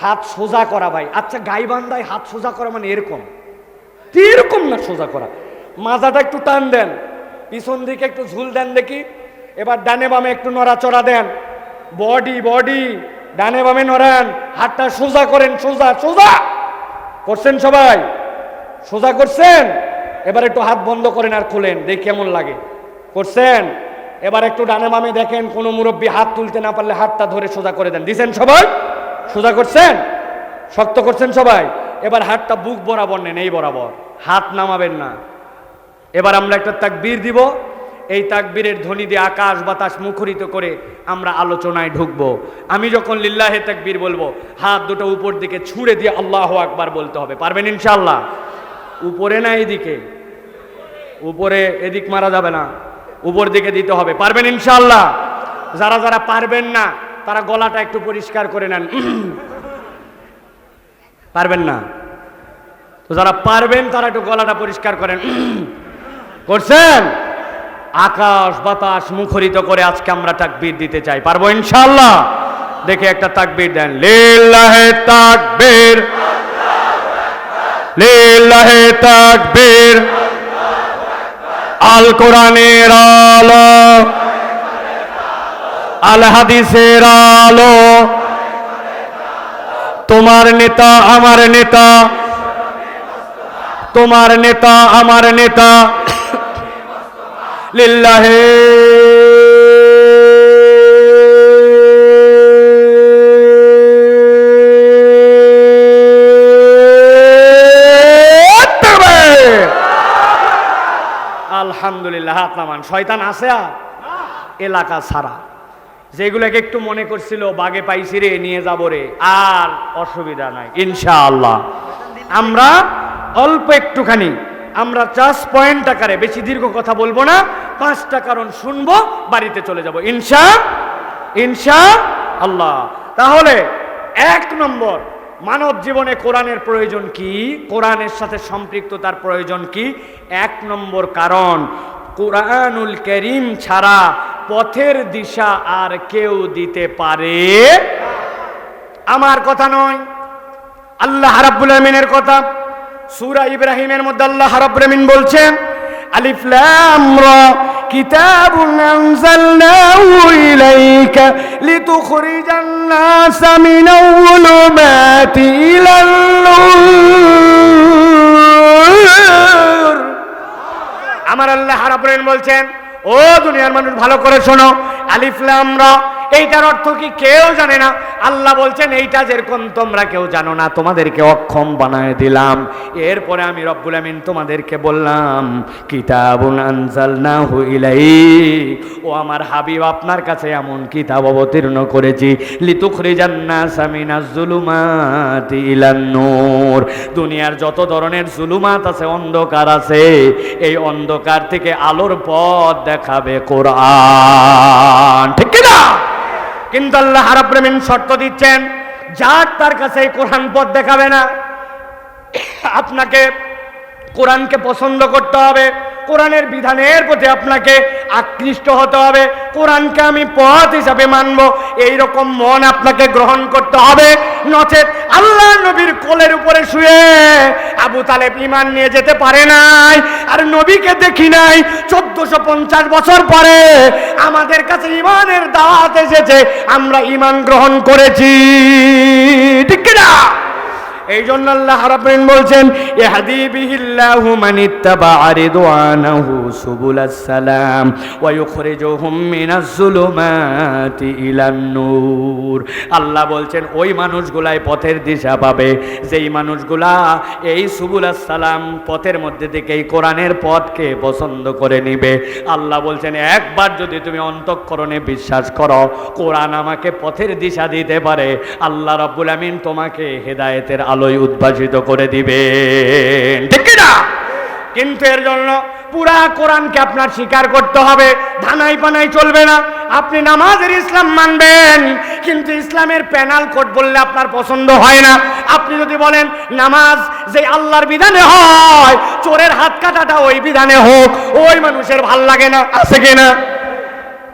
হাত সোজা করা ভাই। আচ্ছা গাইবান্ধায় হাত সোজা করা মানে এরকম, এরকম না, সোজা করা। মাথাটা একটু টান দেন, পিছন দিকে একটু ঝুল দেন দেখি। এবার ডানে বামে একটু নড়াচড়া দেন, বডি ডানে বামে নড়ান, হাতটা সোজা করেন, সোজা সোজা করছেন সবাই? সোজা করছেন? এবার একটু হাত বন্ধ করেন আর খুলেন, দেখি কেমন লাগে। করছেন? এবার একটু ডানে বামে দেখেন, কোনো মুরব্বী হাত তুলতে না পারলে হাতটা ধরে সোজা করে দেন। দিছেন সবাই? সোজা করছেন? শক্ত করছেন সবাই? এবার হাতটা বুক বরাবর নেন, এই বরাবর, হাত নামাবেন না। এবার আমরা একটা তাকবীর দিব, এই তাকবীরের ধ্বনি দিয়ে আকাশ বাতাস মুখরিত করে আমরা আলোচনায় ঢুকবো। আমি যখন লিল্লাহে তাকবীর বলবো, হাত দুটো উপর দিকে ছুঁড়ে দিয়ে আল্লাহু আকবার বলতে হবে। পারবেন ইনশাআল্লাহ? উপরে না এদিকে? উপরে, এদিক মারা যাবে না, উপর দিকে দিতে হবে। পারবেন ইনশাআল্লাহ? যারা যারা পারবেন না তারা গলাটা একটু পরিষ্কার করে নেন। পারবেন না তো যারা পারবেন তারা একটু গলাটা পরিষ্কার করেন। করছেন? আকাশ বাতাস মুখরিত করে আজকে আমরা তাকবীর দিতে চাই। পারবো ইনশাআল্লাহ? দেখে একটা তাকবীর দেন, লিল্লাহে তাকবীর, লিল্লাহে তাকবীর। আল কোরআনের আলো, আল হাদিসের আলো, তোমার নেতা আমার নেতা, তোমার নেতা আমার নেতা, লিল্লাহে আলহামদুলিল্লাহ। হাত নামান। শয়তান আছে আর এলাকা ছাড়া, যেগুলোকে একটু মনে করছিল বাগে পাইছি রে নিয়ে যাবো রে, আর অসুবিধা নাই ইনশাআল্লাহ। আমরা অল্প একটুখানি, আমরা জাস্ট পয়েন্ট আকারে, বেশি দীর্ঘ কথা বলবো না, 5টা কারণ শুনবো, বাড়িতে চলে যাব ইনশাআল্লাহ। তাহলে 1 নম্বর, মানব জীবনে কোরআনের প্রয়োজন কি, কোরআনের সাথে সম্পৃক্ততার প্রয়োজন কি? 1 নম্বর কারণ, কোরআনুল কারীম ছাড়া পথের দিশা আর কেউ দিতে পারে। আমার কথা নয়, আল্লাহ রাব্বুল আমিনের কথা। সূরা ইব্রাহিমের মধ্যে আল্লাহ রাব্বুল আমিন বলছেন, আলিফ লাম রা কিতাবুন আনজালনাহু ইলাইকা লিতুখরিজান নাসা মিনাল যুলুমাতি ইলান নূর। আমার আল্লাহ রাব্বুল আমিন বলছেন, ও দুনিয়ার মানুষ ভালো করে শোনো, আলিফ লাম রা এইটার অর্থ কি কেউ জানে না? আল্লাহ বলছেন এইটা যেরকম তোমরা কেউ জানো না, তোমাদেরকে অক্ষম বানায় দিলাম। এরপরে আমি রব্বুল আমিন তোমাদেরকে বললাম, কিতাবুন আনজালনাহু ইলাইক, ও আমার হাবিব আপনার কাছে এমন কিতাব অবতীর্ণ করেছি, লিতুখরিজান নাসা মিনাজ যুলুমাতি ইলান নূর। দুনিয়ার যত ধরনের জুলুমাত আছে, অন্ধকার আছে, এই অন্ধকার থেকে আলোর পথ দেখাবে কোরআন, ঠিক কি না? কিন্তু আল্লাহ রাব্বুল আমিন শর্ত দিচ্ছেন, যার তার কাছে এই কোরআন পথ দেখাবে না। আপনাকে কোরআনকে পছন্দ করতে হবে, কোরআনের বিধানের প্রতি আপনাকে আকৃষ্ট হতে হবে, কোরআনকে আমি পথ হিসাবে মানব, এইরকম মন আপনাকে গ্রহণ করতে হবে। নচেত আল্লাহ নবীর কোলের উপরে শুয়ে আবু তালেব ঈমান নিয়ে যেতে পারে নাই, আর নবীকে দেখি নাই 1450 বছর পরে আমাদের কাছে ঈমানের দাওয়াত এসেছে, আমরা ঈমান গ্রহণ করেছি, ঠিক কি না? এই জন্য আল্লাহ রাব্বুল আমিন বলছেন, ইহদি বিহিল্লাহু মানিত্তাবা রিদওয়ানাহু সুবুলাস সালাম ওয়া ইউখরিজুহুম মিনাজ যুলুমাতি ইলান নূর। আল্লাহ বলছেন ওই মানুষগুলাই পথের দিশা পাবে, যেই মানুষগুলা এই সুবুলাস সালাম পথের মধ্যে থেকে এই কোরআনের পথকে পছন্দ করে নিবে। আল্লাহ বলছেন একবার যদি তুমি অন্তঃকরণে বিশ্বাস করো কোরআন আমাকে পথের দিশা দিতে পারে, আল্লাহ রাব্বুল আমিন তোমাকে হেদায়েতের আলোয় উদ্ভাসিত করে দিবেন, ঠিক কি না? কিন্তু এর জন্য পুরা কোরআনকে আপনার স্বীকার করতে হবে, ধানাই পানাই চলবে না। আপনি নামাজের ইসলাম মানবেন, কিন্তু ইসলামের প্যানাল কোড বললে আপনার পছন্দ হয় না। আপনি যদি বলেন নামাজ যে আল্লাহর বিধানে হয়, চোরের হাত কাটাটা ওই বিধানে হোক, ওই মানুষের ভাল লাগে না, আছে কিনা?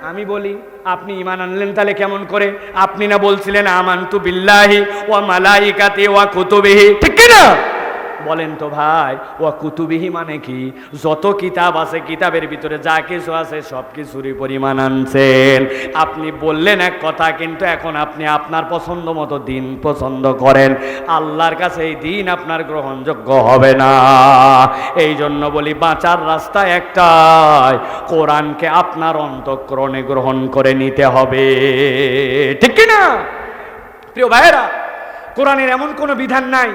আমি বলি আপনি ঈমান আনলেন তাহলে কেমন করে? আপনি না বলছিলেন আমানতু বিল্লাহি ওয়া মালাইকাতি ওয়া কুতুবিহি, ঠিক কি না? বলেন তো ভাই, ওয়া কুতুবিহি মানে কি? যত কিতাব আছে কিতাবের ভিতরে যা কিছু আছে সব কিছুরই পরিমাণ আনছেন। আপনি বললেন এক কথা, কিন্তু এখন আপনি আপনার পছন্দ মতো দিন পছন্দ করেন, আল্লাহর কাছে এই দিন আপনার গ্রহণযোগ্য হবে না। এই জন্য বলি বাঁচার রাস্তা একটাই, কোরআনকে আপনার অন্তঃকরণে গ্রহণ করে নিতে হবে, ঠিক কি না? প্রিয় ভাইয়েরা, কোরআনের এমন কোনো বিধান নাই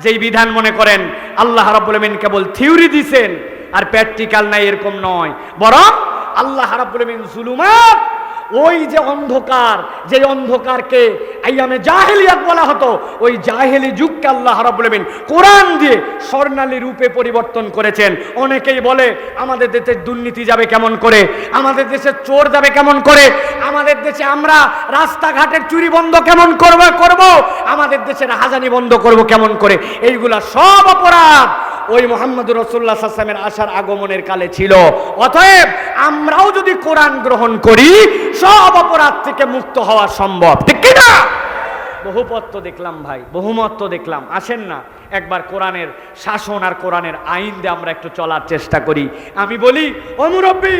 যেই বিধান মনে করেন আল্লাহ রাব্বুল আমিন কেবল থিওরি দিয়েছেন আর প্র্যাকটিক্যাল নাই, এরকম নয়। বরং আল্লাহ রাব্বুল আমিন জুলুমাত, ওই যে অন্ধকার, যে অন্ধকারকে আইয়ামে জাহেলিয়াত বলা হতো, ওই জাহেলি যুগকে আল্লাহ রাব্বুল আমিন কোরআন দিয়ে স্বর্ণালী রূপে পরিবর্তন করেছেন। অনেকেই বলে আমাদের দেশে দুর্নীতি যাবে কেমন করে, আমাদের দেশে চোর যাবে কেমন করে, আমাদের দেশে আমরা রাস্তাঘাটের চুরি বন্ধ কেমন করব, আমাদের দেশের হাজানি বন্ধ করব কেমন করে। এইগুলা সব অপরাধ ওই মুহাম্মদুর রাসূলুল্লাহ সাল্লাল্লাহু আলাইহি ওয়াসাল্লামের আসার আগমনের কালে ছিল। অতএব আমরাও যদি কোরআন গ্রহণ করি সব অপরাধ থেকে মুক্ত হওয়া সম্ভব, ঠিক কি না? বহুপথ তো দেখলাম ভাই, বহুমত তো দেখলাম, আসেন না একবার কোরআনের শাসন আর কোরআনের আইন দিয়ে আমরা একটু চলার চেষ্টা করি। আমি বলি ও মুরব্বি,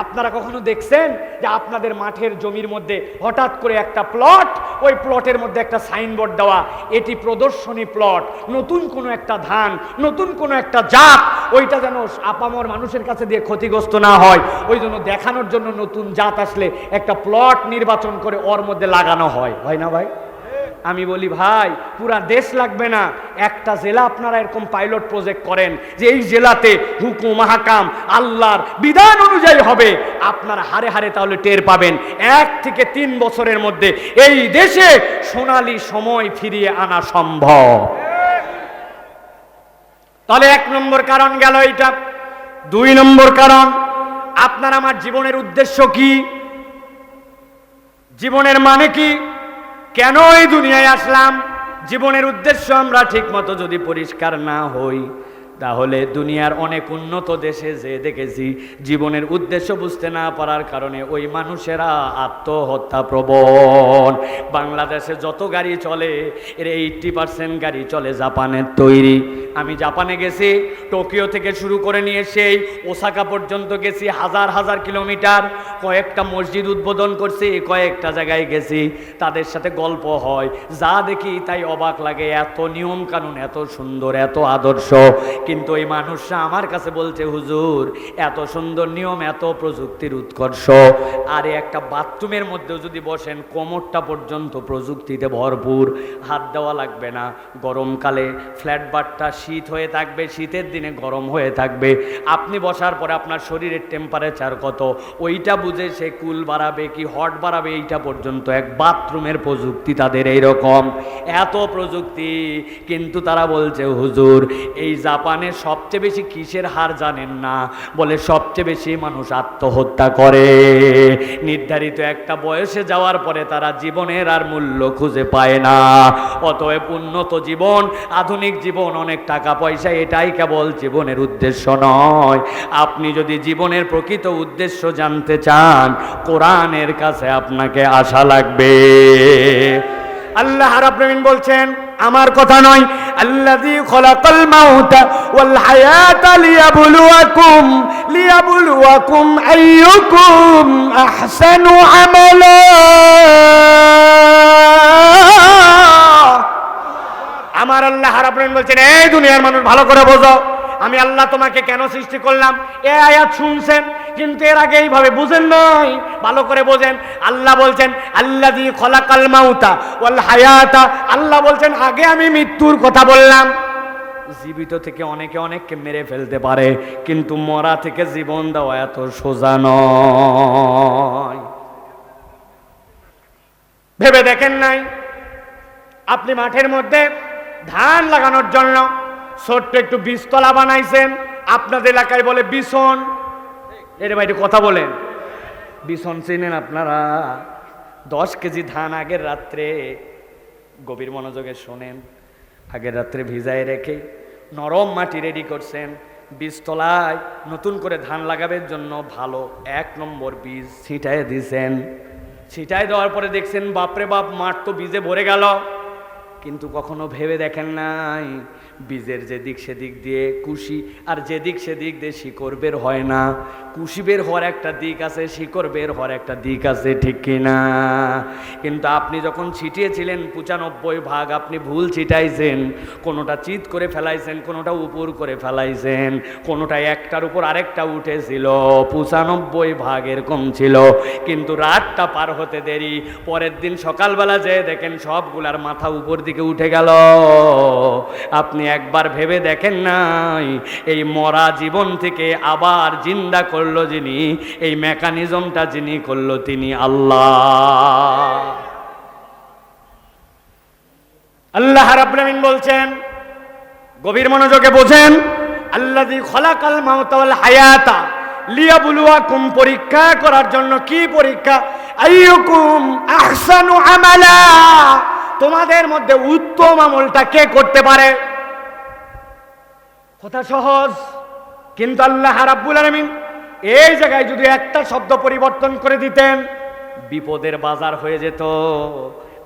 আপনারা কখনো দেখছেন যে আপনাদের মাঠের জমির মধ্যে হঠাৎ করে একটা প্লট, ওই প্লটের মধ্যে একটা সাইনবোর্ড দেওয়া, এটি প্রদর্শনী প্লট, নতুন কোনো একটা ধান, নতুন কোনো একটা জাত, ওইটা যেন আপামর মানুষের কাছে দিয়ে ক্ষতিগ্রস্ত না হয়, ওই জন্য দেখানোর জন্য নতুন জাত আসলে একটা প্লট নির্বাচন করে ওর মধ্যে লাগানো হয়, হয় না ভাই? আমি বলি ভাই, পুরা দেশ লাগবে না, একটা জেলা আপনারা এরকম পাইলট প্রজেক্ট করেন যে এই জেলাতে হুকুম মাহকাম আল্লাহর বিধান অনুযায়ী হবে, আপনারা হারে হারে তাহলে টের পাবেন 1 থেকে 3 বছরের মধ্যে এই দেশে সোনালী সময় ফিরিয়ে আনা সম্ভব। তাহলে 1 নম্বর কারণ গেল এইটা। 2 নম্বর কারণ, আপনার আমার জীবনের উদ্দেশ্য কি, জীবনের মানে কি, কেন এই দুনিয়ায় আসলাম? জীবনের উদ্দেশ্য আমরা ঠিকমতো যদি পরিষ্কার না হই, তাহলে দুনিয়ার অনেক উন্নত দেশে যে দেখেছি জীবনের উদ্দেশ্য বুঝতে না পারার কারণে ওই মানুষেরা আত্মহত্যা প্রবণ। বাংলাদেশে যত গাড়ি চলে এর 80% গাড়ি চলে জাপানের তৈরি। আমি জাপানে গেছি, টোকিও থেকে শুরু করে নিয়ে সেই ওসাকা পর্যন্ত গেছি, হাজার হাজার কিলোমিটার। কয়েকটা মসজিদ উদ্বোধন করছি, কয়েকটা জায়গায় গেছি, তাদের সাথে গল্প হয়, যা দেখি তাই অবাক লাগে। এত নিয়ম কানুন, এত সুন্দর, এত আদর্শ, কিন্তু এই মানুষরা আমার কাছে বলছে হুজুর এত সুন্দর নিয়ম, এত প্রযুক্তির উৎকর্ষ, আর একটা বাথরুমের মধ্যেও যদি বসেন কোমরটা পর্যন্ত প্রযুক্তিতে ভরপুর, হাত দেওয়া লাগবে না। গরমকালে ফ্ল্যাট বারটা শীত হয়ে থাকবে, শীতের দিনে গরম হয়ে থাকবে। আপনি বসার পরে আপনার শরীরের টেম্পারেচার কত ওইটা বুঝে সে কুল বাড়াবে কি হট বাড়াবে, এইটা পর্যন্ত এক বাথরুমের প্রযুক্তি তাদের এইরকম, এত প্রযুক্তি। কিন্তু তারা বলছে হুজুর এই জাপানে সবচেয়ে বেশি কিসের হার জানেন না? বলে সবচেয়ে বেশি মানুষ আত্মহত্যা করে। নির্ধারিত একটা বয়সে যাওয়ার পরে তারা জীবনের আর মূল্য খুঁজে পায় না। অতএব উন্নত জীবন, আধুনিক জীবন, অনেক টাকা পয়সা, এটাই কেবল জীবনের উদ্দেশ্য নয়। আপনি যদি জীবনের প্রকৃত উদ্দেশ্য জানতে চান, কোরআনের কাছে আপনাকে আসা লাগবে। আল্লাহ রাব্বুল আলামিন বলছেন, আমার কথা নয়, আল্লাযী খলাকাল মাউতা ওয়াল হায়াতা লিয়াবলুয়াকুম আইয়ুকুম আহসানু আমালা। আমার আল্লাহ রাব্বুল আলামিন বলছেন, এই দুনিয়ার মানুষ ভালো করে বোঝো, আমি আল্লাহ তোমাকে কেন সৃষ্টি করলাম। এ আয়াত শুনছেন কিন্তু এর আগে এইভাবে বুঝেন নাই, ভালো করে বোঝেন। আল্লাহ বলছেন আল্লাযী খলাকাল মাউতা ওয়াল হায়াতা, আল্লাহ বলছেন আগে আমি মৃত্যুর কথা বললাম। জীবিত থেকে অনেকে অনেককে মেরে ফেলতে পারে, কিন্তু মরা থেকে জীবন দেওয়া এত সোজা নয়। ভেবে দেখেন নাই আপনি মাঠের মধ্যে ধান লাগানোর জন্য ছোট্ট একটু বীজতলা বানাইছেন, আপনাদের এলাকায় বলে বিছন। এর বাইরে কথা বলেন, বিছন চিনেন আপনারা? 10 কেজি ধান আগের রাত্রে, গভীর মনোযোগে শোনেন, আগের রাত্রে ভিজায় রেখে নরম মাটি রেডি করছেন, বীজতলায় নতুন করে ধান লাগাবের জন্য ভালো 1 নম্বর বীজ ছিটায় দিয়েছেন। ছিটায় দেওয়ার পরে দেখছেন বাপরে বাপ, মাঠ তো বীজে ভরে গেল। কিন্তু কখনো ভেবে দেখেন নাই বীজের যেদিক সেদিক দিয়ে কুশি, আর যেদিক সেদিক দিয়ে শিকড় বের হয় না। কুশি বের হওয়ার একটা দিক আছে, শিকড় বের হওয়ার একটা দিক আছে, ঠিক কিনা? কিন্তু আপনি যখন ছিটিয়েছিলেন 95 ভাগ আপনি ভুল ছিটাইছেন, কোনোটা চিত করে ফেলাইছেন, কোনোটা উপর করে ফেলাইছেন, কোনোটা একটার উপর আরেকটা উঠেছিল, 95 ভাগ এরকম ছিল। কিন্তু রাতটা পার হতে দেরি, পরের দিন সকালবেলা যেয়ে দেখেন সবগুলার মাথা উপর দিকে উঠে গেল। আপনি একবার ভেবে দেখেন নাই এই মরা জীবন থেকে আবার জিন্দা করলো যিনি, এই মেকানিজমটা যিনি করলো তিনি আল্লাহ। আল্লাহ রাব্বুল আলামিন বলছেন, গভীর মনোযোগে বোঝেন, আল্লাযী খলাকাল মাউতা ওয়াল হায়াতা লিয়াবলুয়াকুম, পরীক্ষা করার জন্য। কি পরীক্ষা? আইয়ুকুম আহসানু আমালা, তোমাদের মধ্যে উত্তম আমলটা কে করতে পারে। কথা সহজ, কিন্তু আল্লাহ রাব্বুল আলামিন এই জায়গায় যদি একটা শব্দ পরিবর্তন করে দিতেন বিপদের বাজার হয়ে যেত।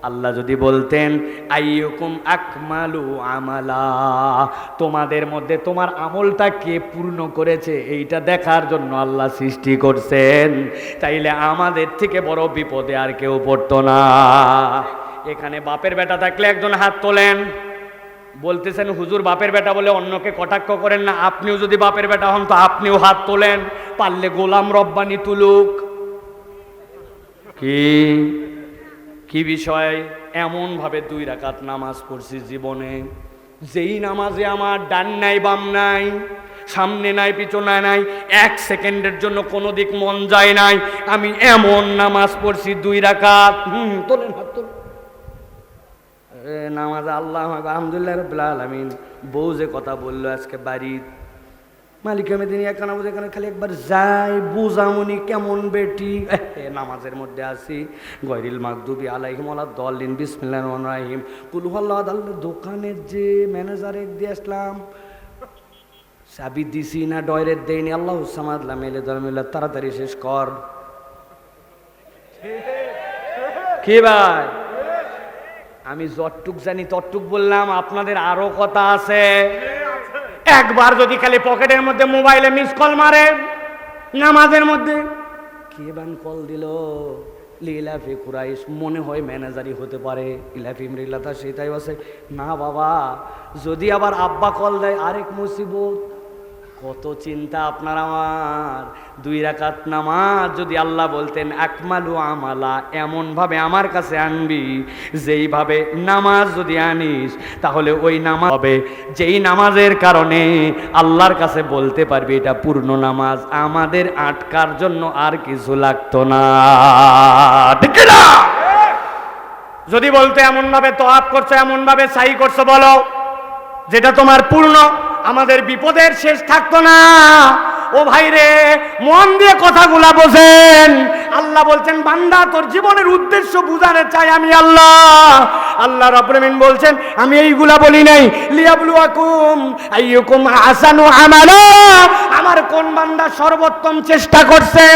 আল্লাহ যদি বলতেন আইয়ুকুম আকমালু আমালা, তোমাদের মধ্যে তোমার আমলটা কে পূর্ণ করেছে এইটা দেখার জন্য আল্লাহ সৃষ্টি করছেন, তাইলে আমাদের থেকে বড় বিপদে আর কেউ পড়তো না। এখানে বাপের বেটা থাকলে একজন হাত তোলেন। বলতেছেন হুজুর বাপের বেটা বলে অন্যকে কটাক্ষ করেন না, আপনিও যদি বাপের বেটা হন তো আপনিও হাত তোলেন, পারলে গোলাম রব্বানি তুলুক। কি বিষয়? এমন ভাবে 2 রাকাত নামাজ পড়ছি জীবনে, যেই নামাজে আমার ডান নাই বাম নাই, সামনে নাই পিছনে নাই, 1 সেকেন্ডের জন্য কোনো দিক মন যায় নাই। আমি এমন নামাজ পড়ছি 2 রাকাত। তোলেন হাত তোলেন। নামাজ আল্লাহ আলহামদুলিল্লাহ রাব্বিল আলামিন। বউ যে কথা বললো আজকে বাড়ি, মালিক মেদিনী এখানে এখানে খালি একবার যাই বুঝামনি কেমন বেটি নামাজের মধ্যে আসি গয়রিল মাগদুবি আলাইহিম ওয়ালাদ-দাল্লিন বিসমিল্লাহির রহমানির রহিম কুল হুয়াল্লাহু আহাদ। দোকানের যে ম্যানেজারে দিয়ে আসলাম চাবি দিছি না ডয়ের দেয়নি, আল্লাহু সামাদ লাম ইয়ালিদ ওয়ালাম ইউলাদ, তাড়াতাড়ি শেষ কর। কি ভাই আমি যতটুক জানি ততটুক বললাম, আপনাদের আরো কথা আছে। একবার যদি খালি পকেটের মধ্যে মোবাইলে মিস কল মারে নামাজের মধ্যে, কে বান কল দিল লিলাফি কুরাইশ, মনে হয় ম্যানেজারই হতে পারে। ইলাফি ইমরিল্লাতা সেটাই আছে না বাবা, যদি আবার আব্বা কল দেয় আরেক মুসিবত। কত চিন্তা আপনার আমার। 2 রাকাত নামাজ যদি আল্লাহ বলতেন আকমালু আমালা, এমন ভাবে আমার কাছে আনবি যেইভাবে নামাজ যদি আনিস তাহলে ওই নামাজ হবে যেই নামাজের কারণে আল্লাহর কাছে বলতে পারবি এটা পূর্ণ নামাজ। আমাদের আটকার জন্য আর কিছু লাগতো না, ঠিক না? যদি বলতে এমন ভাবে তওয়াফ করছো, এমন ভাবে সাই করছো, বলো যেটা তোমার পূর্ণ, আমাদের বিপদের শেষ থাকতো না। ও ভাই রে, মন দিয়ে কথাগুলা বোঝেন। আল্লাহ বলছেন বান্দা তোর জীবনের উদ্দেশ্য বুঝাতে চাই আমি আল্লাহ। আল্লাহ রাব্বুল আমিন বলছেন আমি এইগুলা বলি নাই লিয়াবলুয়াকুম আইয়ুকুম আহসানু আমালা, আমার কোন বান্দা সর্বোত্তম চেষ্টা করছে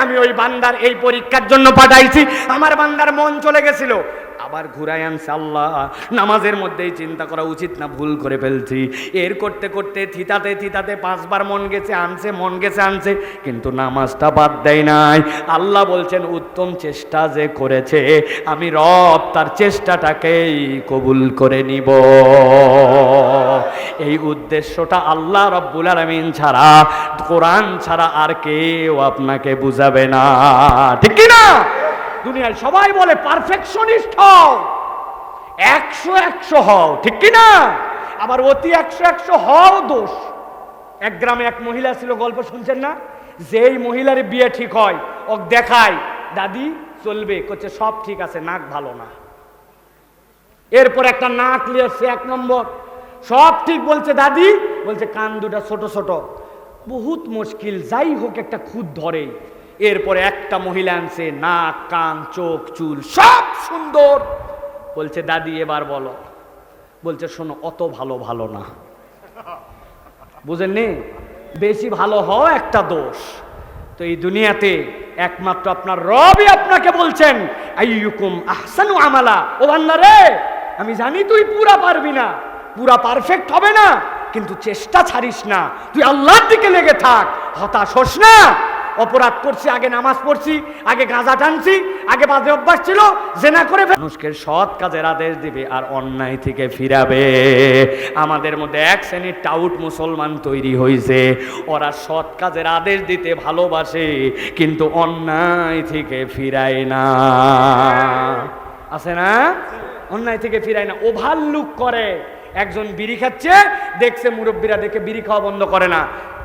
আমি ওই বান্দার এই পরীক্ষার জন্য পাঠাইছি। আমার বান্দার মন চলে গেছিল, আবার ঘুরাই আনছে আল্লাহ। নামাজের মধ্যেই চিন্তা করা উচিত না, ভুল করে ফেলছি। এর করতে করতে থিতাতে থিতাতে 5 বার মন গেছে আনছে, মন গেছে আনছে, কিন্তু নামাজটা বাদ দেয় নাই। আল্লাহ বলছেন উত্তম চেষ্টা যে করেছে আমি রব তার চেষ্টাটাকেই কবুল করে নিব। এই উদ্দেশ্যটা আল্লাহ রব্বুল আলামিন ছাড়া, কোরআন ছাড়া আর কেউ আপনাকে বুঝাবে না, ঠিক কি না? দুনিয়ায় সবাই বলে পারফেকশনিস্ট হও, 100 হও, ঠিক কি না? আবার অতি 100 হও দোষ। এক গ্রামে এক মহিলা ছিল, গল্প শুনছেন না? যেই মহিলার বিয়ে ঠিক হয় ও দেখায় দাদি চলবে, করছে সব ঠিক আছে, নাক ভালো না। এরপর একটা নাক লিয়েছে 1 নম্বর, সব ঠিক বলছে দাদি, বলছে কান দুটা ছোট ছোট, বহুত মুশকিল, যাই হোক একটা খুদ ধরে। এরপরে একটা মহিলা আনছে, নাক কান চোখ চুল সব সুন্দর, বলছে দাদি এবার বলো। বলছে শোনো অত ভালো ভালো না, বুঝেননি? বেশি ভালো হওয়া একটা দোষ। তো এই দুনিয়াতে একমাত্র আপনার রবই আপনাকে বলছেন আইয়ুকুম আহসানু আমালা। ও বান্দা রে, আমি জানি তুই পুরা পারবি না, পুরা পারফেক্ট হবে না, কিন্তু চেষ্টা ছাড়িস না, তুই আল্লাহর দিকে লেগে থাক, হতাশ হোস না। অপরাধ করছি, আগে নামাজ পড়ছি, আগে গাঁজা টানছি, আগে বাজে অভ্যাস ছিল, জেনা করে মানুষকে সৎ কাজের আদেশ দিবে আর অন্যায় থেকে ফিরাবে। আমাদের মধ্যে এক শ্রেণীর টাউট মুসলমান তৈরি হয়েছে, ওরা সৎ কাজের আদেশ দিতে ভালোবাসে কিন্তু অন্যায় থেকে ফিরায় না, আছে না? অন্যায় থেকে ফিরায় না, ওভারলুক করে। একজন বিড়ি খাচ্ছে, দেখছে মুরব্বীরা, দেখে বিড়ি খাওয়া বন্ধ করে না।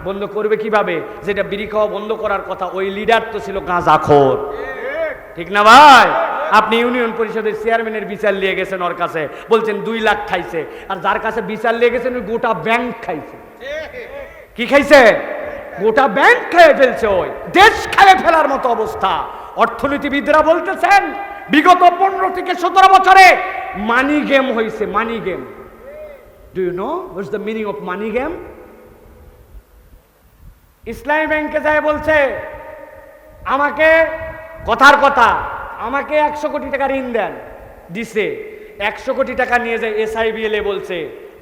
বন্ধ করবে কিভাবে? যেটা বিড়ি খাওয়া বন্ধ করার কথা ওই লিডার তো ছিল গাঁজাখোর, ঠিক না ভাই? আপনি ইউনিয়ন পরিষদের চেয়ারম্যানের বিচার নিয়ে গেছেন ওর কাছে, বলছেন 2 লাখ খাইছে, আর যার কাছে বিচার নিয়ে গেছেন ওই গোটা ব্যাংক খাইছে। কি খাইছে? গোটা ব্যাংক খেয়ে ফেলছে, ওই দেশ খেয়ে ফেলার মতো অবস্থা। অর্থনীতিবিদরা বলতেছেন বিগত 15 থেকে 17 বছরে মানি গেম হয়েছে, money game. Do you know what's the meaning of money game? ইসলামী ব্যাংকে যায় বলছে আমাকে, কথার কথা, আমাকে 100 কোটি টাকা ঋণ দেন, দিছে। 100 কোটি টাকা নিয়ে যায় SIBL এ, বলছে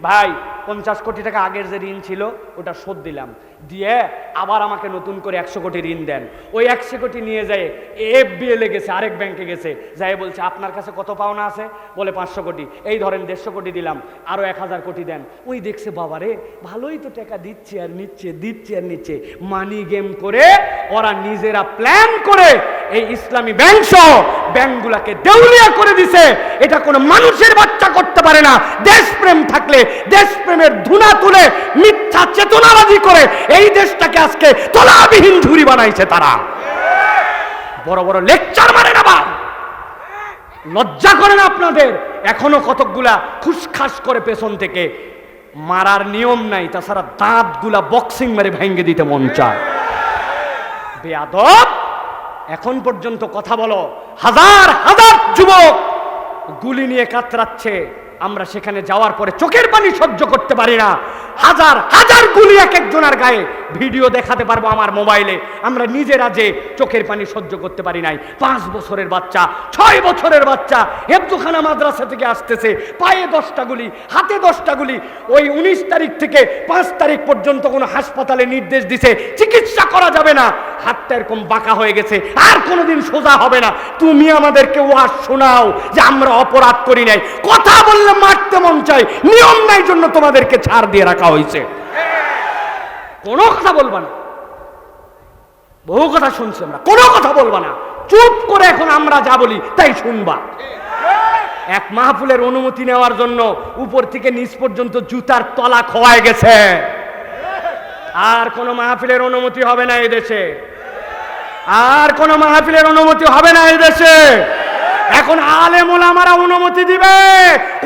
ভাই 50 কোটি টাকা আগের যে ঋণ ছিল ওটা শোধ দিলাম, দিয়ে আবার আমাকে নতুন করে 100 কোটি ঋণ দেন। ওই 100 কোটি নিয়ে যায় FBL এ গেছে, আরেক ব্যাংকে গেছে, যাই বলছে আপনার কাছে কত পাওনা আছে? বলে 500 কোটি। এই ধরেন 150 কোটি দিলাম, আরো 1000 কোটি দেন। ওই দেখছে বাবারে ভালোই তো টাকা দিচ্ছে আর নিচ্ছে, দিচ্ছে আর নিচ্ছে। মানি গেম করে ওরা নিজেরা প্ল্যান করে এই ইসলামী ব্যাংক সহ ব্যাংকগুলাকে দেউলিয়া করে দিছে। এটা কোনো মানুষের বাচ্চা করতে পারে না। দেশপ্রেম থাকলে দেশপ্রেমের ধুনা তুলে মিথ্যা চেতনাবাজি করে এই দেশটাকে আজকে তলাবিহীন ঝুড়ি বানাইছে তারা। বড় বড় লেকচার মারে না, লজ্জা করে না আপনাদের? এখনো কতকগুলা খুশখাস করে পেছন থেকে মারার নিয়ম নাই, তাছাড়া দাঁতগুলা বক্সিং মেরে ভেঙে দিতে মন চায়। বেয়াদব, এখন পর্যন্ত কথা বলো, হাজার হাজার যুবক গুলি নিয়ে কাতরাচ্ছে, আমরা সেখানে যাওয়ার পরে চোখের পানি সহ্য করতে পারি না। হাজার হাজার গুলি এক একজনের গায়ে, ভিডিও দেখাতে পারবো আমার মোবাইলে। আমরা নিজেরা যে চোখের পানি সহ্য করতে পারি নাই। 5 বছরের বাচ্চা, 6 বছরের বাচ্চা হেফজখানা মাদ্রাসা থেকে আসতেছে, পায়ে 10টা গুলি, হাতে 10টা গুলি। ওই 19 তারিখ থেকে 5 তারিখ পর্যন্ত কোনো হাসপাতালে নির্দেশ দিছে চিকিৎসা করা যাবে না, হাতটা এরকম বাঁকা হয়ে গেছে, আর কোনোদিন সোজা হবে না। তুমি আমাদেরকে ওয়াজ শোনাও যে আমরা অপরাধ করি নাই, কথা বললে মারতে মন চাই, নিয়ম নাই জন্য তোমাদেরকে ছাড় দিয়ে রাখা হয়েছে। কোনো কথা বলবা না, বহু কথা শুনছি আমরা, কোনো কথা বলবা না, চুপ করে এখন আমরা যা বলি তাই শুনবা। এক মাহফিলের অনুমতি নেওয়ার জন্য উপর থেকে নিচ পর্যন্ত জুতার তলা খোয়ায় গেছে। আর কোন মাহফিলের অনুমতি হবে না এই দেশে, আর কোন মাহফিলের অনুমতি হবে না এই দেশে। এখন আলেম ওলামারা অনুমতি দিবে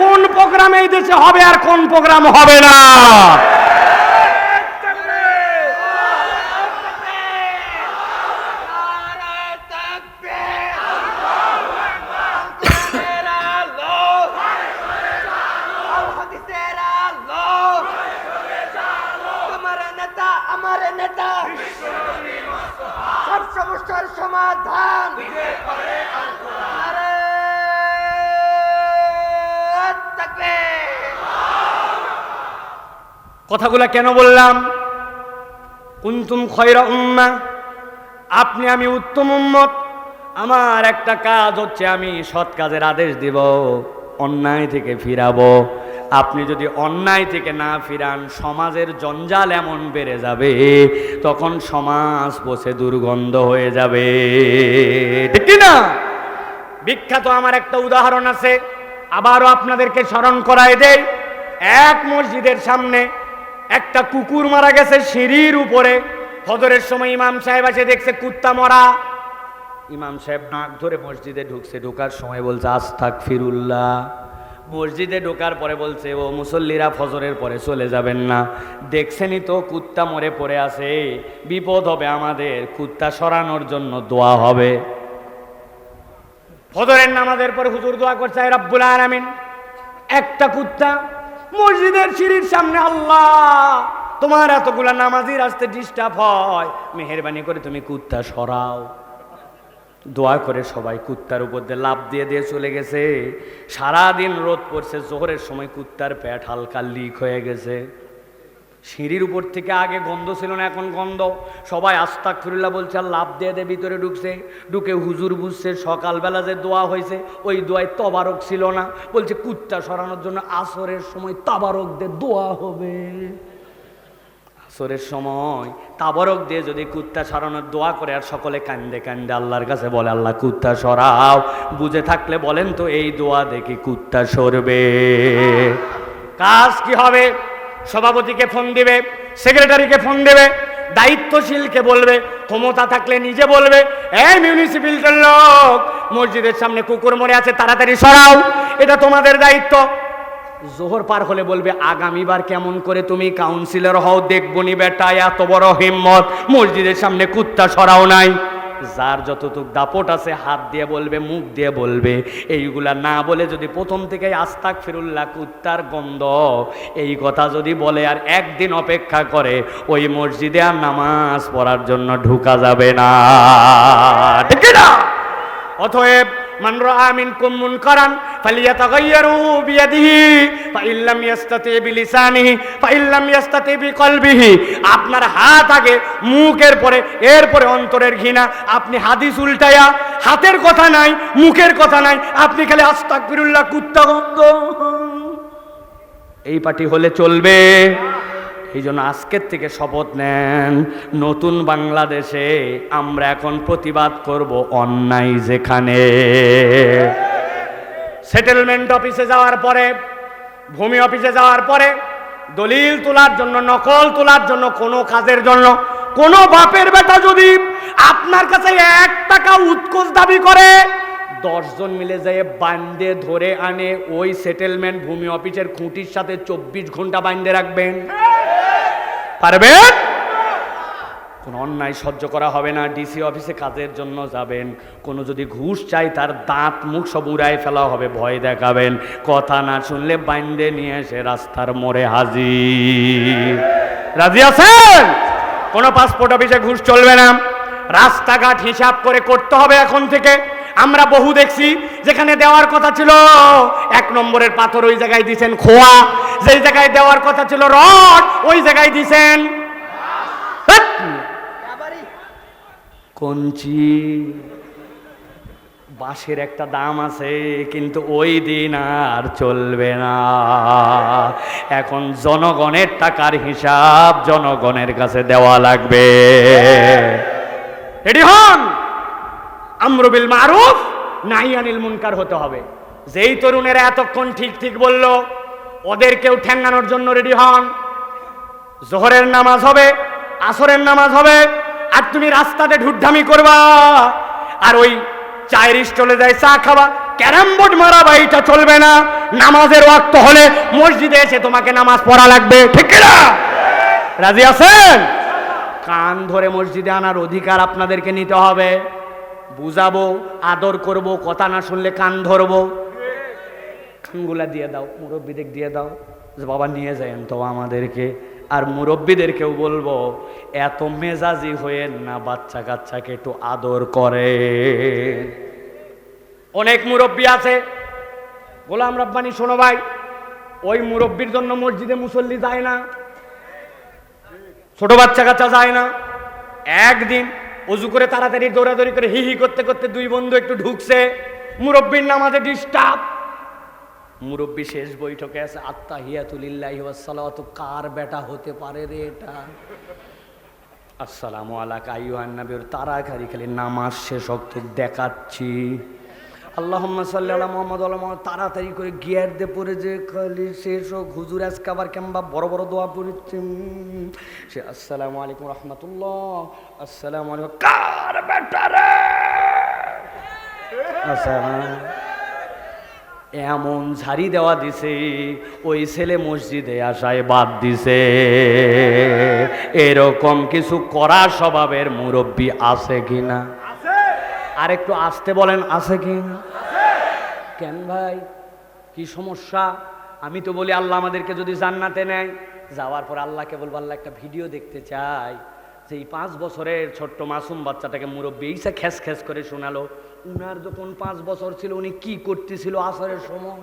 কোন প্রোগ্রাম এই দেশে হবে আর কোন প্রোগ্রাম হবে না। সমাধান কথাগুলা কেন বললাম? কুনতুম খায়রা উম্মাহ, আপনি আমি উত্তম উম্মত। আমার একটা কাজ হচ্ছে আমি সৎ কাজের আদেশ দিব, অন্যায় থেকে ফিরাবো। আপনি যদি অন্যায় থেকে না ফিরান, সমাজের জঞ্জাল এমন বেড়ে যাবে, তখন সমাজ পচে দুর্গন্ধ হয়ে যাবে, ঠিক কি না? বিখ্যাত আমার একটা উদাহরণ আছে, আবারও আপনাদেরকে স্মরণ করায় দেই। এক মসজিদের সামনে একটা কুকুর মারা গেছে সিঁড়ির উপরে। ফজরের সময় ইমাম সাহেব এসে দেখছে কুত্তা মরা। ইমাম সাহেব নাক ধরে মসজিদে ঢুকছে, ঢোকার সময় বলছে আস্তাগফিরুল্লাহ। মসজিদে ঢোকার পরে বলছে, ও মুসল্লিরা ফজরের পরে চলে যাবেন না, দেখছেনই তো কুত্তা মরে পড়ে আছে, বিপদ হবে আমাদের, কুত্তা সরানোর জন্য দোয়া হবে। ফজরের নামাজের পরে হুজুর দোয়া করছে, আয় রব্বুল আলামিন, একটা কুত্তা মসজিদের সিঁড়ির সামনে, আল্লাহ তোমার এতগুলা নামাজির আসতে ডিস্টার্ব হয়, মেহেরবানি করে তুমি কুত্তা সরাও। দোয়া করে সবাই কুত্তার উপর দিয়ে লাফ দিয়ে দিয়ে চলে গেছে। সারাদিন রোদ পড়ছে, জোহরের সময় কুত্তার পেট হালকা লিক হয়ে গেছে। সিঁড়ির উপর থেকে আগে গন্ধ ছিল না, এখন গন্ধ। সবাই আস্তাগফিরুল্লাহ বলছে আর লাফ দিয়ে দিয়ে ভিতরে ঢুকছে। ঢুকে হুজুর বুঝছে সকালবেলা যে দোয়া হয়েছে ওই দোয়ায় তবারক ছিল না, বলছে কুত্তা সরানোর জন্য আসরের সময় তাবারক দিয়ে দোয়া হবে। আসরের সময় তাবারক দিয়ে যদি কুত্তা সরানোর দোয়া করে আর সকলে কান্দে কান্দে আল্লাহর কাছে বলে, আল্লাহ কুত্তা সরাও, বুঝে থাকলে বলেন তো এই দোয়া দেখি কুত্তা সরবে? কাজ কি হবে? সভাপতিকে ফোন দিবে, সেক্রেটারিকে ফোন দেবে, দায়িত্বশীলকে বলবে, ক্ষমতা থাকলে নিজে বলবে, এই মিউনিসিপ্যালিটির লোক মসজিদের সামনে কুকুর মরে আছে, তাড়াতাড়ি সরাও, এটা তোমাদের দায়িত্ব। জোহর পার হলে বলবে, আগামীবার কেমন করে তুমি কাউন্সিলর হও দেখবনি বেটা, এত বড় হিম্মত, মসজিদের সামনে কুত্তা সরাও নাই। যার যতটুক দাপট আছে হাত দিয়ে বলবে, মুখ দিয়ে বলবে। এইগুলা না বলে যদি প্রথম থেকে আস্তাগফিরুল্লাহ, কুত্তার গন্ধ, এই কথা যদি বলে আর একদিন অপেক্ষা করে, ওই মসজিদে আর নামাজ পড়ার জন্য ঢুকা যাবে না, ঠিক না? অতএব মান রাআ মিনকুম মুনকারান ফালিয়াতাগায়্যারু বিয়াদিহি ফাইন লাম ইয়াস্তাতি বিলিসানিহি ফাইন লাম ইয়াস্তাতি বিকলবিহি। আপনার হাত আগে, মুখের পরে, এরপরে অন্তরের ঘৃণা। আপনি হাদিস উল্টায়া, হাতের কথা নাই, মুখের কথা নাই, আপনি খালি আস্তাগফিরুল্লাহ, কুত্তা গন্ধ, এই পার্টি হলে চলবে? এই জন্য আজকের থেকে শপথ নেন, নতুন বাংলাদেশে আমরা এখন প্রতিবাদ করব অন্যায় যেখানে। সেটেলমেন্ট অফিসে যাওয়ার পরে, ভূমি অফিসে যাওয়ার পরে দলিল তোলার জন্য, নকল তোলার জন্য, কোনো কাজের জন্য কোনো বাপের বেটা যদি আপনার কাছে 1 টাকা উৎকোচ দাবি করে, 10 জন মিলে যায় বান্ধে ধরে আনে ওই সেটেলমেন্ট ভূমি অফিসের খুঁটির সাথে 24 ঘন্টা বান্ধে রাখবেন? পারবেন? কোনো অন্যায় সহ্য করা হবে না। ডিসি অফিসে কাজের জন্য যাবেন, কোনো যদি ঘুষ চাই তার দাঁত মুখ সব উড়ায় ফেলা হবে, ভয় দেখাবেন। কথা না শুনলে বান্ধে নিয়ে এসে রাস্তার মোড়ে হাজির। রাজি আছেন? কোনো পাসপোর্ট অফিসে ঘুষ চলবে না। রাস্তাঘাট হিসাব করে করতে হবে এখন থেকে। আমরা বহু দেখছি যেখানে দেওয়ার কথা ছিল 1 নম্বরের পাথর, ওই জায়গায় দিছেন খোয়া। যেই জায়গায় দেওয়ার কথা ছিল রড, ওই জায়গায় দিছেন কঞ্চি। বাঁশের একটা দাম আছে, কিন্তু ওই দিন আর চলবে না। এখন জনগণের টাকার হিসাব জনগণের কাছে দেওয়া লাগবে। রেডি হন। আমরু বিল মারুফ নাহি আনিল মুনকার হতে হবে। যেই তরুণেরা এতক্ষণ ঠিক ঠিক বলল, ওদেরকেও ঠ্যাঙ্গানোর জন্য রেডি হন। জোহরের নামাজ হবে, আসরের নামাজ হবে, আর তুমি রাস্তাতে ঢুড্ঢামি করবা, আর ওই চায়ের স্টলে যায় চা খাবা, ক্যারাম বোর্ড মারাবা, এটা চলবে না। নামাজের ওয়াক্ত হলে মসজিদে এসে তোমাকে নামাজ পড়া লাগবে, ঠিক না? রাজি আছেন? কান ধরে মসজিদে আনার অধিকার আপনাদেরকে নিতে হবে। বুঝাবো, আদর করব, কথা না শুনলে কান ধরবো। কানগুলা দিয়ে দাও, মুরব্বীদের দিয়ে দাও যে বাবা নিয়ে যায়েন তো আমাদেরকে। আর মুরব্বীদেরকেও বলবো, এত মেজাজি হয়েন না, বাচ্চা কাচ্চাকে একটু আদর করে। অনেক মুরব্বী আছে, গোলাম রব্বানি শোনো ভাই, ওই মুরব্বীর জন্য মসজিদে মুসল্লি যায় না, ছোট বাচ্চা কাচ্চা যায় না। একদিন অজু করে তাড়াতাড়ি দৌড়াদৌড়ি করে হি হি করতে করতে 2 বন্ধু একটু ঢুকছে, মুরব্বীর নামাজে ডিস্টার্ব। মুরব্বী শেষ বৈঠকে আছে, আত্তাহিয়াতুলিল্লাহি ওয়াস সালাতু, কার বেটা হতে পারে রে এটা? আসসালামু আলাইকা আইয়ুহান নবী, তাড়াতাড়ি খালি নামাজ শেষ হোক তো দেখাচ্ছি। আল্লাহুম্মা সাল্লি আলা মুহাম্মদ ওয়া আলা মুহাম্মদ, তাড়াতাড়ি করে গিয়ার দিয়ে পড়ে যে খালি শেষ হোক। হুজুর আজকে আবার কেমবা বড় বড় দোয়া পড়েছে। সে আসসালামু আলাইকুম রাহমাতুল্লাহ, আসসালামু আলাইকুম, কার বেটা রে? আসসালাম। এমন ঝাড়ি দেওয়া দিছে, ওই ছেলে মসজিদে আসায় বাদ দিছে। এরকম কিছু করা স্বভাবের মুরব্বী আছে কিনা? আর একটু আসতে বলেন, আছে কিনা? কেন ভাই, কি সমস্যা? আমি তো বলি আল্লাহ আমাদেরকে যদি জান্নাতে নেয়, যাওয়ার পর আল্লাহকে বলবো, আল্লাহ একটা ভিডিও দেখতে চাই যে এই 5 বছরের ছোট্ট মাসুম বাচ্চাটাকে মুরব্বী এইসা খ্যাস খ্যাস করে শোনালো, উনার যখন 5 বছর ছিল উনি কি করতেছিল আসরের সময়।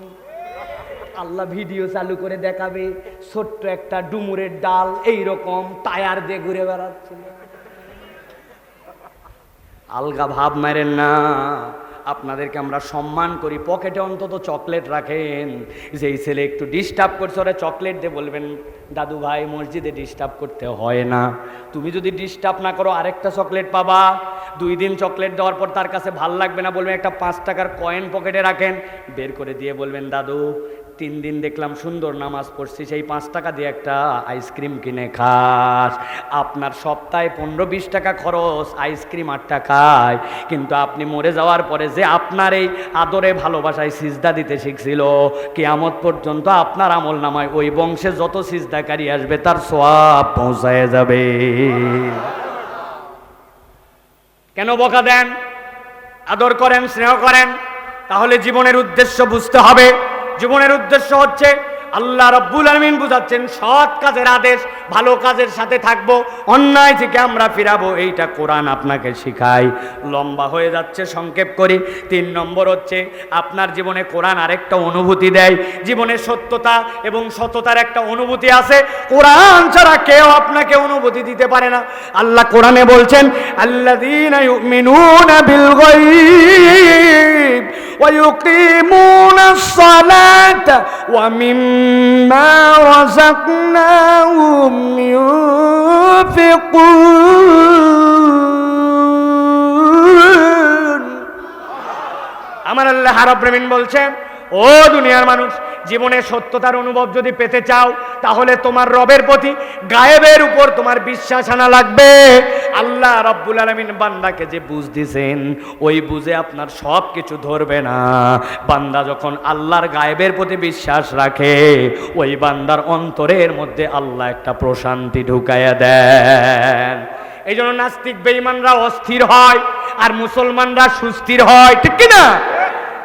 আল্লাহ ভিডিও চালু করে দেখাবে, ছোট্ট একটা ডুমুরের ডাল এইরকম টায়ার দিয়ে ঘুরে বেড়াচ্ছিল। আলগা ভাব মারেন না, আপনাদেরকে আমরা সম্মান করি। পকেটে অন্তত চকলেট রাখেন, যে এই ছেলে একটু ডিস্টার্ব করছে ওরা চকলেট দিয়ে বলবেন, দাদু ভাই মসজিদে ডিস্টার্ব করতে হয় না। তুমি যদি ডিস্টার্ব না করো আরেকটা চকলেট পাবা। 2 দিন চকলেট দেওয়ার পর তার কাছে ভাল লাগবে না, বলবেন একটা 5 টাকার কয়েন পকেটে রাখেন, বের করে দিয়ে বলবেন, দাদু 3 দিন দেখলাম সুন্দর নামাজ পড়ছি, সেই 5 টাকা দিয়ে একটা আইসক্রিম কিনে খাস। আপনার সপ্তাহে 15-20 টাকা খরচ আইসক্রিম 8 টাকায়, কিন্তু আপনি মরে যাওয়ার পরে যে আপনার এই আদরে ভালোবাসায় সিজদা দিতে শিখছিল, কিয়ামত পর্যন্ত আপনার আমল নামায় ওই বংশে যত সিজদাকারী আসবে তার সওয়াব পৌঁছায় যাবে। কেন বকা দেন? আদর করেন, স্নেহ করেন। তাহলে জীবনের উদ্দেশ্য বুঝতে হবে। জীবনের উদ্দেশ্য হচ্ছে আল্লাহ রাব্বুল আলামিন বুঝাচ্ছেন, সৎ কাজের আদেশ, ভালো কাজের সাথে থাকবো, অন্যায় থেকে আমরা ফিরাবো, এইটা কোরআন আপনাকে শেখায়। লম্বা হয়ে যাচ্ছে, সংক্ষেপ করি। 3 নম্বর হচ্ছে আপনার জীবনে কোরআন আরেকটা অনুভূতি দেয়। জীবনে সত্যতা এবং সততার একটা অনুভূতি আছে, কোরআন ছাড়া কেউ আপনাকে অনুভূতি দিতে পারে না। আল্লাহ কোরআনে বলছেন, আল্লাযীনা ইউমিনুনা বিল গায়ব ওয়া ইউকিমুনাস সালাতা ওয়া মিম্মা রাযাকনাহুম ইউনফিকুন। আমার আল্লাহ রাব্বুল আলামিন বলছেন, ও দুনিয়ার মানুষ, জীবনে সত্যতার অনুভব যদি পেতে চাও, তাহলে তোমার রবের প্রতি গায়েবের উপর তোমার বিশ্বাস আনা লাগবে। আল্লাহ রাব্বুল আলামিন বান্দাকে যে বুঝ দিয়েছেন, ওই বুঝে আপনার সব কিছু ধরবে না। বান্দা যখন আল্লাহর গায়েবের প্রতি বিশ্বাস রাখে, ওই বান্দার অন্তরের মধ্যে আল্লাহ একটা প্রশান্তি ঢুকাইয়া দেন। এই জন্য নাস্তিক বেঈমানরা অস্থির হয় আর মুসলমানরা সুস্থির হয়, ঠিক কি না?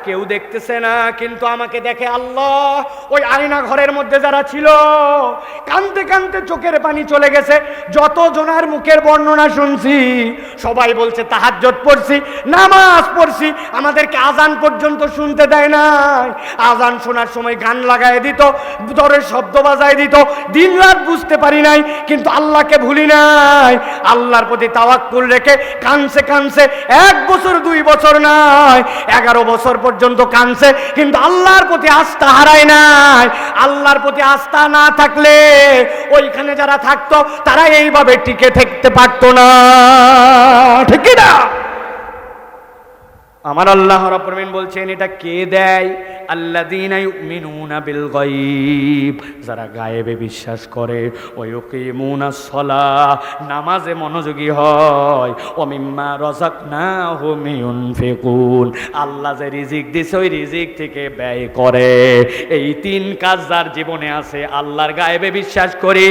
কেউ দেখতেছে না, কিন্তু আমাকে দেখে আল্লাহ। ওই আয়না ঘরের মধ্যে যারা ছিল, কানতে কানতে চোখের পানি চলে গেছে। যত জনার মুখের বর্ণনা শুনছি, সবাই বলছে তাহাজ্জুদ পড়ছি, নামাজ পড়ছি, আমাদেরকে আজান পর্যন্ত শুনতে দেয় নাই। আজান শোনার সময় গান লাগায় দিত, দরের শব্দ বাজায় দিত, দিন রাত বুঝতে পারি নাই, কিন্তু আল্লাহকে ভুলি নাই। আল্লাহর প্রতি তাওয়াক্কুল রেখে কানছে কানছে, 1 বছর 2 বছর নয়, 11 বছর পর্যন্ত কানছে, কিন্তু আল্লাহর প্রতি আস্থা হারায় নাই। আল্লাহর প্রতি আস্থা না থাকলে ওইখানে যারা থাকতো, তারা এইভাবে টিকে থাকতে পারতো না, ঠিক কি না? আমার আল্লাহ রাব্বুল আলামিন বলছেন, এটা কে দেয়? আল্লাযীনা ইউমিনুনা বিল গায়ব, যারা গায়েবে বিশ্বাস করে। ওয়া ইউকিমুনাস সালাহ, নামাজে মনোযোগী হয়। ওয়া মিম্মা রাযাকনাহুম ইউনফিকুন, আল্লাহ যে রিজিক দিয়েছে ওই রিজিক থেকে ব্যয় করে। এই 3 কাজ যার জীবনে আছে, আল্লাহর গায়েবে বিশ্বাস করি,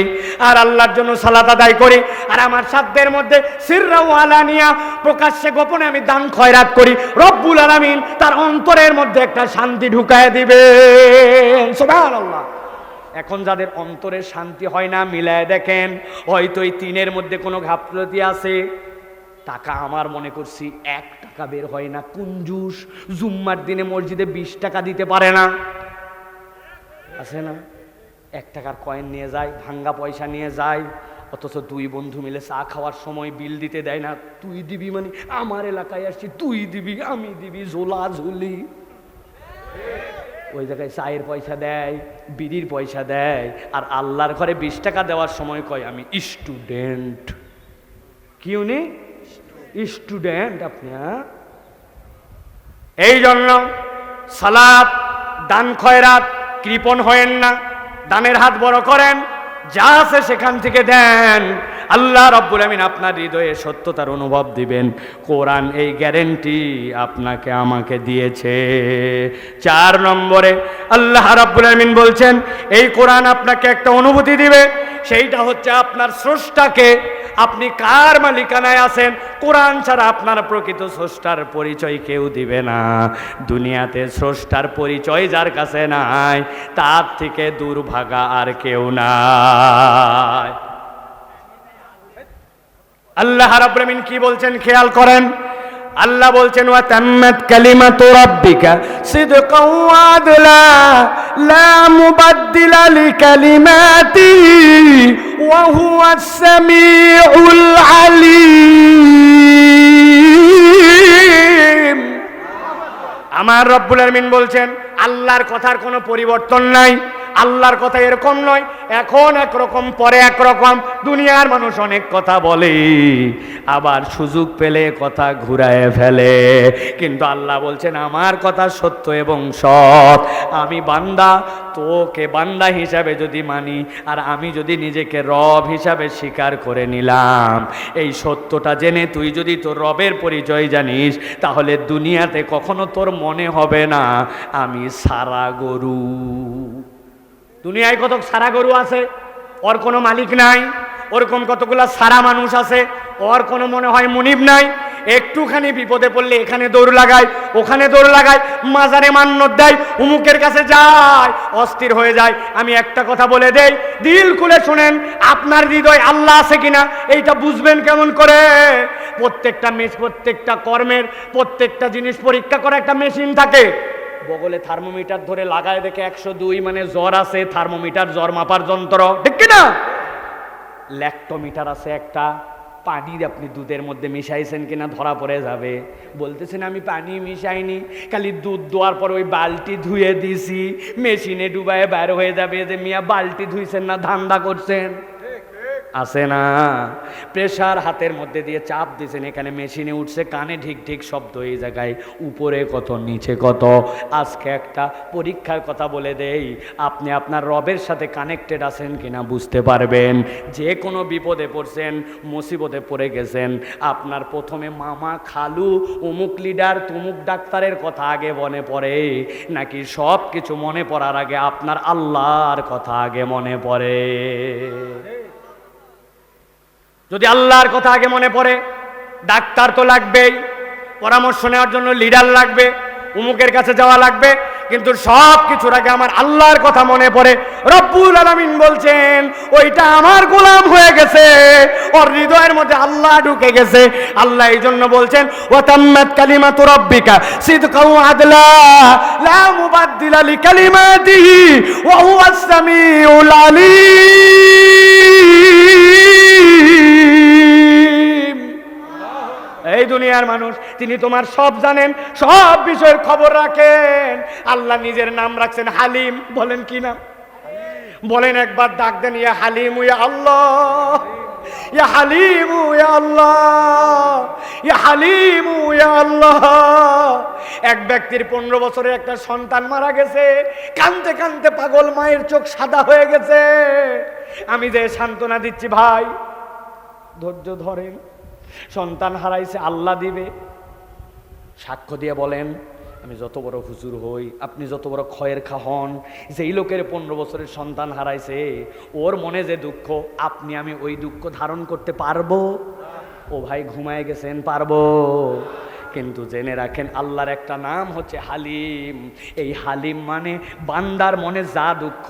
আর আল্লাহর জন্য সালাত আদায় করি, আর আমার সাধ্যের মধ্যে সিররা ওয়া আলানিয়া, প্রকাশ্যে গোপনে আমি দান খয়রাত করি, রব্বুল আলামিন তার অন্তরের মধ্যে একটা শান্তি ঢুকায় দিবেন। সুবহানাল্লাহ। এখন যাদের অন্তরে শান্তি হয় না, মিলায় দেখেন, হয়তো এই 3-এর মধ্যে কোনো গাফলতি আছে। টাকা আমার মনে করছি 1 টাকা বের হয় না, কুঞ্জুস, জুম্মার দিনে মসজিদে 20 টাকা দিতে পারে না, আছে না? 1 টাকার কয়েন নিয়ে যায়, ভাঙ্গা পয়সা নিয়ে যায়, অথচ 2 বন্ধু মিলে চা খাওয়ার সময় বিল দিতে দেয় না। তুই দিবি মানে, আমার এলাকায় আসছি, তুই দিবি, আমি দিবি, ঝোলা ঝুলি। ওই জায়গায় চায়ের পয়সা দেয়, বিড়ির পয়সা দেয়, আর আল্লাহর ঘরে 20 টাকা দেওয়ার সময় কয় আমি স্টুডেন্ট। কি উনি স্টুডেন্ট? আপনি এই জন্য সালাত, দান খয়রাত, কৃপণ হয়েন না, দানের হাত বড় করেন, যা আছে সেখান থেকে দেন। আল্লাহ রাব্বুল আমিন আপনার হৃদয়ে সত্যতার অনুভব দিবেন। কোরআন এই গ্যারেন্টি আপনাকে আমাকে দিয়েছে। 4 নম্বরে আল্লাহ রাব্বুল আমিন বলছেন, এই কোরআন আপনাকে একটা অনুভূতি দিবে, সেইটা হচ্ছে আপনার স্রষ্টাকে, আপনি কার মালিকানায় আছেন। কোরআন ছাড়া আপনার প্রকৃত স্রষ্টার পরিচয় কেউ দিবে না। দুনিয়াতে স্রষ্টার পরিচয় যার কাছে নাই, তার থেকে দুর্ভাগা আর কেউ নাই। আল্লাহ রাব্বুল আমিন কি বলছেন খেয়াল করেন। আল্লাহ বলছেন, ওয়া তাম্মাত কালিমাতু রাব্বিকা সিদকাও ওয়া আদলা লা মুবাদদিলা লিকালিমাতিহি ওয়া হুয়াস সামিউল আলিম। আমার রব্বুল আলামিন বলছেন, আল্লাহর কথার কোনো পরিবর্তন নাই। আল্লাহর কথা এরকম নয়, এখন একরকম পরে একরকম। দুনিয়ার মানুষ অনেক কথা বলে, আবার সুযোগ পেলে কথা ঘুরায় ফেলে, কিন্তু আল্লাহ বলছেন আমার কথা সত্য এবং সৎ। আমি বান্দা, তোকে বান্দা হিসাবে যদি মানি, আর আমি যদি নিজেকে রব হিসাবে স্বীকার করে নিলাম, এই সত্যটা জেনে তুই যদি তোর রবের পরিচয় জানিস, তাহলে দুনিয়াতে কখনো তোর মনে হবে না আমি সারা গরু। দুনিয়ায় কত সারা গরু আছে, ওর কোনো মালিক নাই। ওরকম কতগুলা সারা মানুষ আছে, ওর কোনো মনে হয় মুনিব নাই। একটুখানি বিপদে পড়লে এখানে দৌড় লাগায়, ওখানে দৌড় লাগায়, মাজারে মান্নত দেয়, উমুকের কাছে যায়, অস্থির হয়ে যায়। আমি একটা কথা বলে দেই, দিল খুলে শুনেন, আপনার হৃদয় আল্লাহ আছে কিনা এইটা বুঝবেন কেমন করে? প্রত্যেকটা কর্মের, প্রত্যেকটা জিনিস পরীক্ষা করা একটা মেশিন থাকে। বগলে থার্মোমিটার ধরে লাগায় দেখে 102 মানে জ্বর আছে, থার্মোমিটার জ্বর মাপার যন্ত্র, ঠিক কিনা? ল্যাক্টোমিটার আছে একটা, পানি আপনি দুধের মধ্যে মিশাইছেন কিনা ধরা পড়ে যাবে। বলতেছেন আমি পানি মিশাইনি, খালি দুধ দোয়ার পর ওই বালতি ধুয়ে দিছি, মেশিনে ডুবায় বাইরে হয়ে যাবে যে মিয়া বালতি ধুইছেন না ধান্দা করছেন। আছে না? প্রেসার হাতের মধ্যে দিয়ে চাপ দিয়েছেন, এখানে মেশিনে উঠছে, কানে ঢিক ঢিক শব্দ, এই জায়গায় উপরে কত নিচে কত। আজকে একটা পরীক্ষার কথা বলে দেই, আপনি আপনার রবের সাথে কানেক্টেড আছেন কিনা বুঝতে পারবেন। যে কোনো বিপদে পড়ছেন, মুসিবতে পড়ে গেছেন, আপনার প্রথমে মামা, খালু, অমুক লিডার, তুমুক ডাক্তারের কথা আগে মনে পড়ে, নাকি সব কিছু মনে পড়ার আগে আপনার আল্লাহর কথা আগে মনে পড়ে? যদি আল্লাহর কথা আগে মনে পড়ে, ডাক্তার তো লাগবেই, পরামর্শ নেওয়ার জন্য লিডার লাগবে, উমুকের কাছে যাওয়া লাগবে, কিন্তু সব কিছুর আগে আমার আল্লাহর কথা মনে পড়ে। রব্বুল আলামিন বলছেন ওইটা আমার গোলাম হয়ে গেছে, ওর হৃদয়ের মধ্যে আল্লাহ ঢুকে গেছে। আল্লাহ এই জন্য বলছেন ওয়াতাম্মাত কালিমাতু রাব্বিকা সিদকাও আদলা লা মুবাদদিলা লিকালিমাতিহি ওয়া হুয়াস সামিউল আলিম। এই দুনিয়ার মানুষ, তিনি তোমার সব জানেন, সব বিষয়ের খবর রাখেন। আল্লাহ নিজের নাম রাখছেন হালিম। বলেন কি নাম? বলেন একবার, ডাক দেন, ইয়া হালিম ইয়া আল্লাহ, ইয়া হালিম ইয়া আল্লাহ, ইয়া হালিম ইয়া আল্লাহ। এক ব্যক্তির 15 বছরের একটা সন্তান মারা গেছে, কাঁদতে কাঁদতে পাগল, মায়ের চোখ সাদা হয়ে গেছে। আমি যে সান্ত্বনা দিচ্ছি, ভাই ধৈর্য ধরেন, সন্তান হারাইছে, আল্লাহ দিবে। সাক্ষ্য দিয়ে বলেন, আমি যত বড় হুজুর হই, আপনি যত বড় খয়ের খা হন, যেই লোকের 15 বছরের সন্তান হারাইছে, ওর মনে যে দুঃখ, আপনি আমি ওই দুঃখ ধারণ করতে পারবো? ও ভাই ঘুমায় গেছেন, পারবো? কিন্তু জেনে রাখেন, আল্লাহর একটা নাম হচ্ছে হালিম। এই হালিম মানে বান্দার মনে যা দুঃখ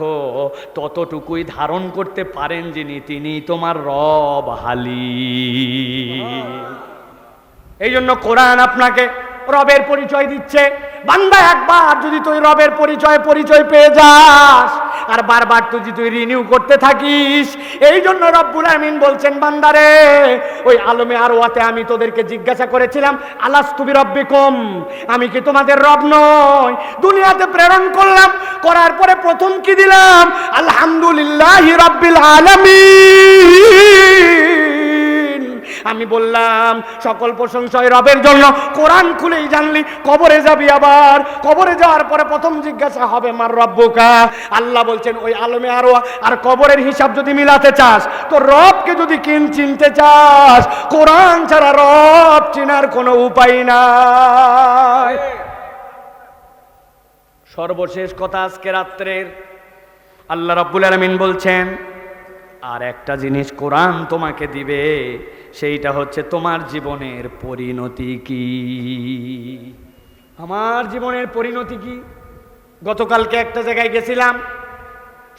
ততটুকুই ধারণ করতে পারেন যিনি, তিনি তোমার রব হালিম। এই জন্য কোরআন আপনাকে রবের পরিচয় দিচ্ছে। বান্দা একবার যদি তুই রবের পরিচয় পেয়ে যাস, আর বারবার তুই রিনিউ করতে থাকিস। এই জন্য রব্বুল আমিন বলছেন, বান্দারে ওই আলমে আরওয়াতে আমি তোদেরকে জিজ্ঞাসা করেছিলাম, আলাস্তু বিরাব্বিকুম, আমি কি তোমাদের রব নই? দুনিয়াতে প্রেরণ করলাম, করার পরে প্রথম কি দিলাম? আলহামদুলিল্লাহি রাব্বিল আলামিন। আমি বললাম সকল প্রশংসাই রবের জন্য। কোরআন খুলেই জানলি কবরে যাবি, আবার কবরে যাওয়ার পরে প্রথম জিজ্ঞাসা হবে মার রব্বুকা। আল্লাহ বলছেন ওই আলমে আরওয়াহ আর কবরের হিসাব যদি মিলাতে চাস, তো রবকে যদি চিনতে চাস, কোরআন ছাড়া রব চিনার কোনো উপায় নাই। সর্বশেষ কথা আজকে রাত্রের, আল্লাহ রাব্বুল আলামিন বলছেন আর একটা জিনিস কোরআন তোমাকে দিবে, সেইটা হচ্ছে তোমার জীবনের পরিণতি কি। আমার জীবনের পরিণতি কি? গতকালকে একটা জায়গায় গেছিলাম,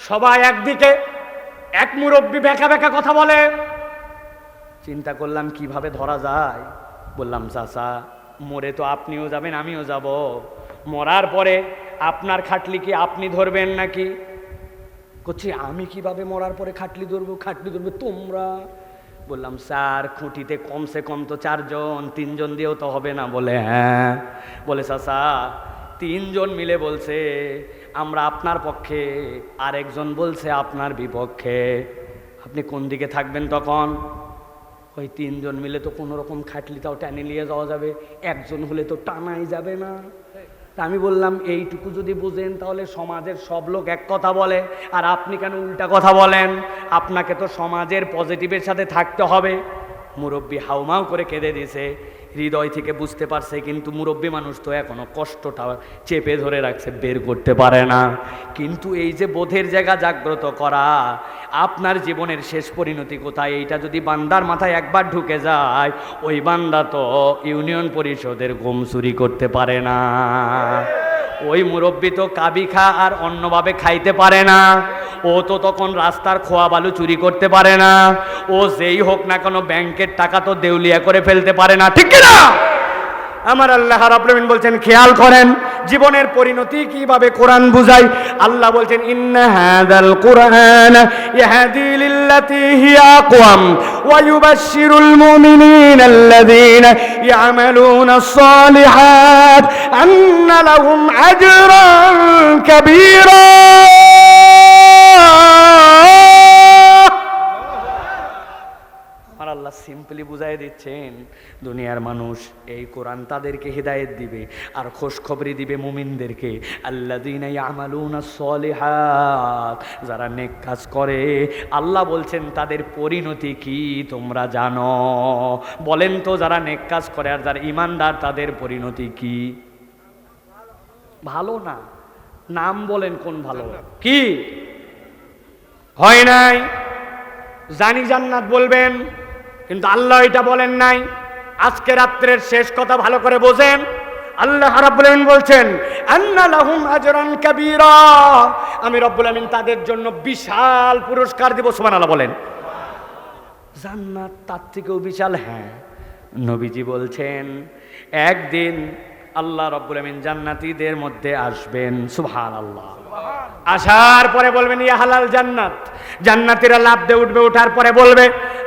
সবাই একদিকে, এক মুরব্বী বেঁকা বেঁকা কথা বলে। চিন্তা করলাম কিভাবে ধরা যায়। বললাম, চাচা মরে তো আপনিও যাবেন, আমিও যাব, মরার পরে আপনার খাটলি কি আপনি ধরবেন নাকি? করছি, আমি কিভাবে মরার পরে খাটলি ধরবো? খাটলি ধরবে তোমরা। বললাম, স্যার খুঁটিতে কমসে কম তো 4 জন, 3 জন দিয়েও তো হবে না। বলে হ্যাঁ। বলে চাচা 3 জন মিলে বলছে আমরা আপনার পক্ষে, আরেকজন বলছে আপনার বিপক্ষে, আপনি কোন দিকে থাকবেন তখন? ওই 3 জন মিলে তো কোনো রকম খাটলিটাও টেনে নিয়ে যাওয়া যাবে, একজন হলে তো টানাই যাবে না। আমি বললাম, এইটুকু যদি বুঝেন তাহলে সমাজের সব লোক এক কথা বলে, আর আপনি কেন উল্টা কথা বলেন? আপনাকে তো সমাজের পজিটিভের সাথে থাকতে হবে। মুরব্বী হাউমাউ করে কেঁদে দিয়েছে, হৃদয় থেকে বুঝতে পারছে, কিন্তু মুরব্বী মানুষ তো এখনো কষ্টটা চেপে ধরে রাখছে, বের করতে পারে না। কিন্তু এই যে বোধের জায়গা জাগ্রত করা, আপনার জীবনের শেষ পরিণতি কোথায়, এইটা যদি বান্দার মাথায় একবার ঢুকে যায়, ওই বান্দা তো ইউনিয়ন পরিষদের গম চুরি করতে পারে না, ওই মুরব্বী তো কাবি খা আর অন্যভাবে খাইতে পারে না, ও তো তখন রাস্তার খোয়া বালু চুরি করতে পারে না, ও যেই হোক না কেন ব্যাংকের টাকা তো দেউলিয়া করে ফেলতে পারে না, ঠিক কি না? আমার আল্লাহ রাব্বুল আলামিন বলছেন, খেয়াল করেন জীবনের পরিণতি কিভাবে কোরআন বুঝায়। আল্লাহ বলছেন, ইন্না হাযাল কুরআন ইয়াহদি লিল্লাতী হিয়া আকওয়াম ওয়া ইউবাশশিরুল মুমিনিনা আল্লাযীনা ইয়ামালুনাস সালিহাত আন্না লাহুম আজরান কাবীরা। সিম্পলি বুঝাই দিচ্ছেন, দুনিয়ার মানুষ এই কোরআন তাদেরকে হিদায়েত দিবে আর খোশখবরি দিবে মুমিনদেরকে, আল্লাযীনা ইয়ামালুনাস সলিহাত, যারা নেক কাজ করে। আল্লাহ বলছেন তাদের পরিণতি কি তোমরা জানো? বলেন তো, যারা নেক কাজ করে আর যারা ঈমানদার তাদের পরিণতি কি? ভালো না। নাম বলেন কোন ভালো? কি হয় নাই? জানি জান্নাত বলবেন, কিন্তু আল্লাহ এটা বলেন নাই। আজকে রাত্রের শেষ কথা ভালো করে বোঝেন। আল্লাহ রাব্বুল আমিন বলছেন, আন্না লাহুম আজরান কাবীরা, আমি রব্বুল আমিন তাদের জন্য বিশাল পুরস্কার দেব। সুবহানাল্লাহ বলেন। জান্নাত তার থেকেও বিশাল? হ্যাঁ। নবীজি বলছেন একদিন আল্লাহ রাব্বুল আমিন জান্নাতীদের মধ্যে আসবেন। সুবহানাল্লাহ। আসার পরে বলবেন, ইয়া হালাল জান্নাত। জান্নাতীরা লাফ দিয়ে উঠবে, ওঠার পরে বলবে,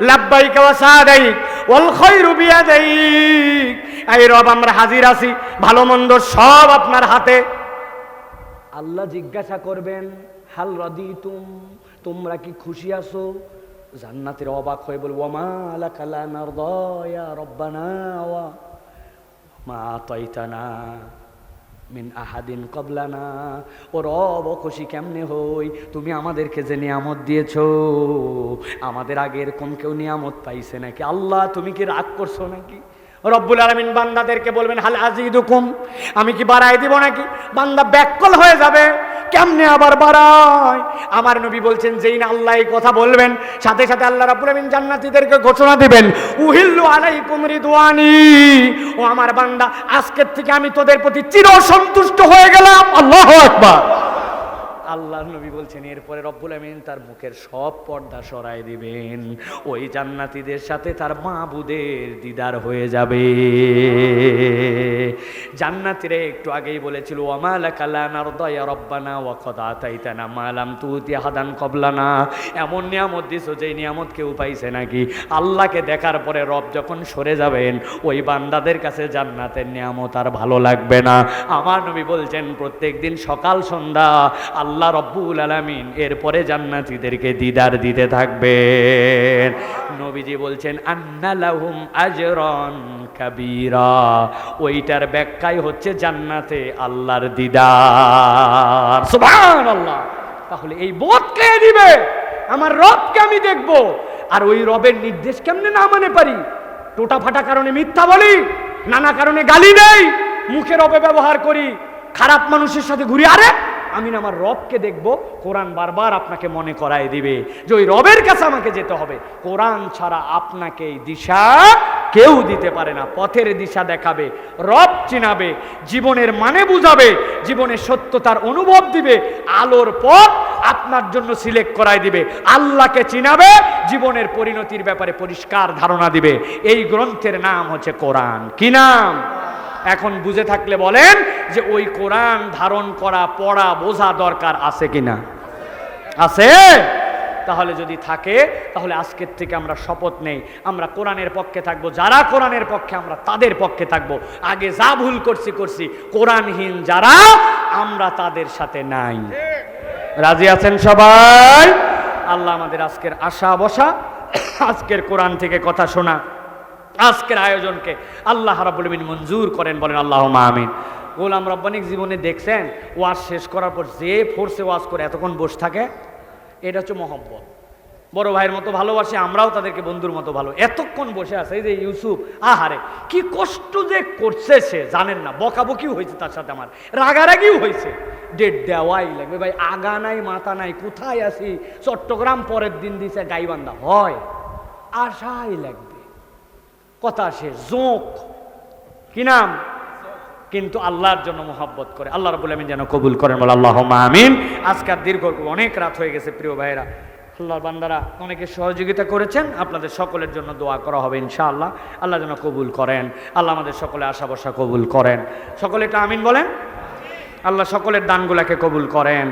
লাব্বাইক ওয়া সাদাইক ওয়াল খায়রু বিয়াদাইক, এই রব আমরা হাজির আছি, ভালো মন্দ সব আপনার হাতে। আল্লাহ জিজ্ঞাসা করবেন, হাল রাদিতুম, তোমরা কি খুশি আছো? জান্নাতীরা অবাক হয়ে বলবে, ওয়া মা লাকা লা নারদা ইয়া রব্বানা ওয়া মা আতাইতানা মিন আহাদিন কবলানা। ও রব, খুশি কেমনে হই? তুমি আমাদেরকে যে নিয়ামত দিয়েছো, আমাদের আগের কোন কেউ নিয়ামত পাইছে নাকি? আল্লাহ তুমি কি রাগ করছো নাকি? রব্বুল আলামিন বান্দাদেরকে বলবেন, হাল আজিদুকুম, আমি কি বাড়াই দিব নাকি? বান্দা ব্যাকল হয়ে যাবে, কেমনে আবার বাড়ায়? আমার নবী বলছেন, যেই না আল্লাহ এই কথা বলবেন, সাথে সাথে আল্লাহ রাব্বুল আমিন জান্নাতীদেরকে ঘোষণা দিবেন, উহিল্লু আলাইকুম রিদওয়ানি, ও আমার বান্দা, আজকের থেকে আমি তোদের প্রতি চির সন্তুষ্ট হয়ে গেলাম। আল্লাহু আকবার। আল্লাহ নবী বলছেন, এরপরে রব্বুল আমিন তার মুখের সব পর্দা সরাই দিবেন, ওই জান্নাতীদের সাথে তার মাবুদের দিদার হয়ে যাবে। জান্নাতীরা একটু আগেই বলেছিল, ওয়া মা লাকা লা নারদা ইয়া রব্বানা ওয়া কদ আতাইতানা মা লাম তুতি আহাদান ক্বাবলানা, এমন নিয়ামত দিছো যেই নিয়ামত কেউ পাইছে নাকি? আল্লাহকে দেখার পরে রব যখন সরে যাবেন, ওই বান্দাদের কাছে জান্নাতের নিয়ামত আর ভালো লাগবে না। আমার নবী বলছেন, প্রত্যেকদিন সকাল সন্ধ্যা আল্লাহ রব্বুল আলামিন এরপরে জান্নাতীদেরকে দিদার দিতে থাকবেন। নবীজি বলছেন, আন্না লাহুম আজরান কাবীরা, ওইটার ব্যাখ্যাই হচ্ছে জান্নাতে আল্লাহর দিদার। সুবহানাল্লাহ। তাহলে এই বোধ কে দিবে? আমার রবকে আমি দেখব, আর ওই রবের নির্দেশ কেমনে না মানে পারি? টোটা ফাটা কারণে মিথ্যা বলি, নানা কারণে গালি দেই, মুখের অপব্যবহার করি, খারাপ মানুষের সাথে ঘুরি। আরে আমি না আমার রবকে দেখব। কোরআন বারবার আপনাকে মনে করায় দিবে যে ওই রবের কাছে আমাকে যেতে হবে। কোরআন ছাড়া আপনাকে এই দিশা কেউ দিতে পারে না। পথের দিশা দেখাবে, রব চিনাবে, জীবনের মানে বুঝাবে, জীবনের সত্যতার অনুভব দিবে, আলোর পথ আপনার জন্য সিলেক্ট করায় দিবে, আল্লাহকে চিনাবে, জীবনের পরিণতির ব্যাপারে পরিষ্কার ধারণা দিবে। এই গ্রন্থের নাম হচ্ছে কোরআন। কি নাম? এখন বুঝে থাকলে বলেন যে ওই কোরআন ধারণ করা, পড়া, বোঝা দরকার আছে কিনা? আছে। তাহলে যদি থাকে, তাহলে আজকের থেকে আমরা শপথ নেই, আমরা কোরআনের পক্ষে থাকবো। যারা কোরআনের পক্ষে, আমরা তাদের পক্ষে থাকবো। আগে যা ভুল করছি, কোরআনহীন যারা, আমরা তাদের সাথে নাই। রাজি আছেন সবাই? আল্লাহ আমাদের আজকের আশা বসা, আজকের কোরআন থেকে কথা শোনা, আজকের আয়োজনকে আল্লাহ রাব্বুল আমিন মঞ্জুর করেন। বলেন আল্লাহুম্মা আমিন। গোলাম রব্বানিক জীবনে দেখছেন, ওয়াজ শেষ করার পর যে ফোর্সে ওয়াজ করে এতক্ষণ বসে থাকে, এটা হচ্ছে মহব্বত। বড় ভাইয়ের মতো ভালোবাসে, আমরাও তাদেরকে বন্ধুর মতো ভালো। এতক্ষণ বসে আছে, এই যে ইউসুফ, আহারে কি কষ্ট যে করছে সে জানেন না। বকাবকিও হয়েছে তার সাথে, আমার রাগারাগিও হয়েছে। ডেট দেওয়াই লাগবে ভাই, আগা নাই মাথা নাই, কোথায় আসি? চট্টগ্রাম পরের দিন দিছে গাইবান্ধা, হয় আশাই লাগবে। কথা শেষ, জোঁক কি নাম? কিন্তু আল্লাহর জন্য মোহাব্বত করে। আল্লাহ রাব্বুল আমিন যেন কবুল করেন। বলে আল্লাহুম্মা আমিন। আজকের দীর্ঘ অনেক রাত হয়ে গেছে প্রিয় ভাইরা, আল্লাহর বান্দারা অনেকে সহযোগিতা করেছেন, আপনাদের সকলের জন্য দোয়া করা হবে ইনশাআল্লাহ। আল্লাহ যেন কবুল করেন, আল্লাহ আমাদের সকলে আশা ভরসা কবুল করেন। সকলে একটা আমিন বলেন। আল্লাহ সকলের দানগুলাকে কবুল করেন।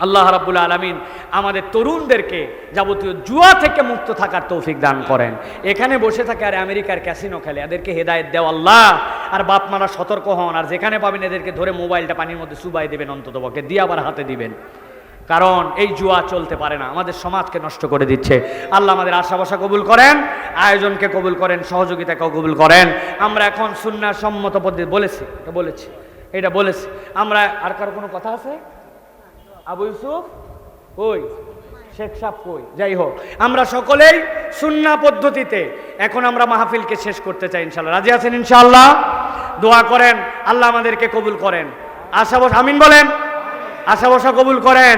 আল্লাহ রাব্বুল আলামিন আমাদের তরুণদেরকে যাবতীয় জুয়া থেকে মুক্ত থাকার তৌফিক দান করেন। এখানে বসে থাকে আর আমেরিকার ক্যাসিনো খেলে, এদেরকে হেদায়েত দেও আল্লাহ। আর বাপ মারা সতর্ক হন, আর যেখানে পাবেন এদেরকে ধরে মোবাইলটা পানির মধ্যে চুবাই দেবেন, অন্তত পক্ষে দিয়ে আবার হাতে দিবেন। কারণ এই জুয়া চলতে পারে না, আমাদের সমাজকে নষ্ট করে দিচ্ছে। আল্লাহ আমাদের আশা ভরসা কবুল করেন, আয়োজনকে কবুল করেন, সহযোগিতাকে কবুল করেন। আমরা এখন সুন্নাহ সম্মত পদ্ধতি এটা বলেছি আমরা। আর কারো কোনো কথা আছে? আবু ইউসুফ কই, শেখ সাহেব কই, যাই হোক আমরা সকলেই সুন্নাহ পদ্ধতিতে এখন আমরা মাহফিলকে শেষ করতে চাই ইনশাআল্লাহ। রাজি আছেন ইনশাআল্লাহ? দোয়া করেন আল্লাহ আমাদেরকে কবুল করেন। আশা ভরসা আমিন বলেন। আশা ভরসা কবুল করেন,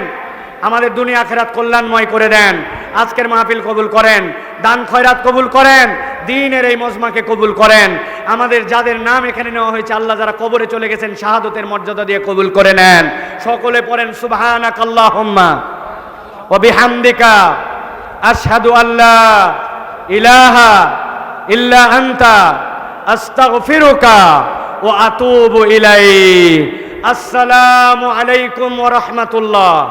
আমাদের দুনিয়া আখিরাত কল্যাণময় করে দেন। আজকের মাহফিল কবুল করেন, দান খয়রাত কবুল করেন, দ্বীনের এই মজমাকে কবুল করেন। আমাদের যাদের নাম এখানে নেওয়া হয়েছে, আল্লাহ যারা কবরে চলে গেছেন শাহাদতের মর্যাদা দিয়ে কবুল করে নেন। সকলে পড়েন সুবহানাকাল্লাহুম্মা ওয়া বিহামদিকা আশহাদু আল্লা ইলাহা ইল্লা আনতা আস্তাগফিরুকা ওয়া আতুবু ইলাইক। আসসালামু আলাইকুম ওয়া রাহমাতুল্লাহ।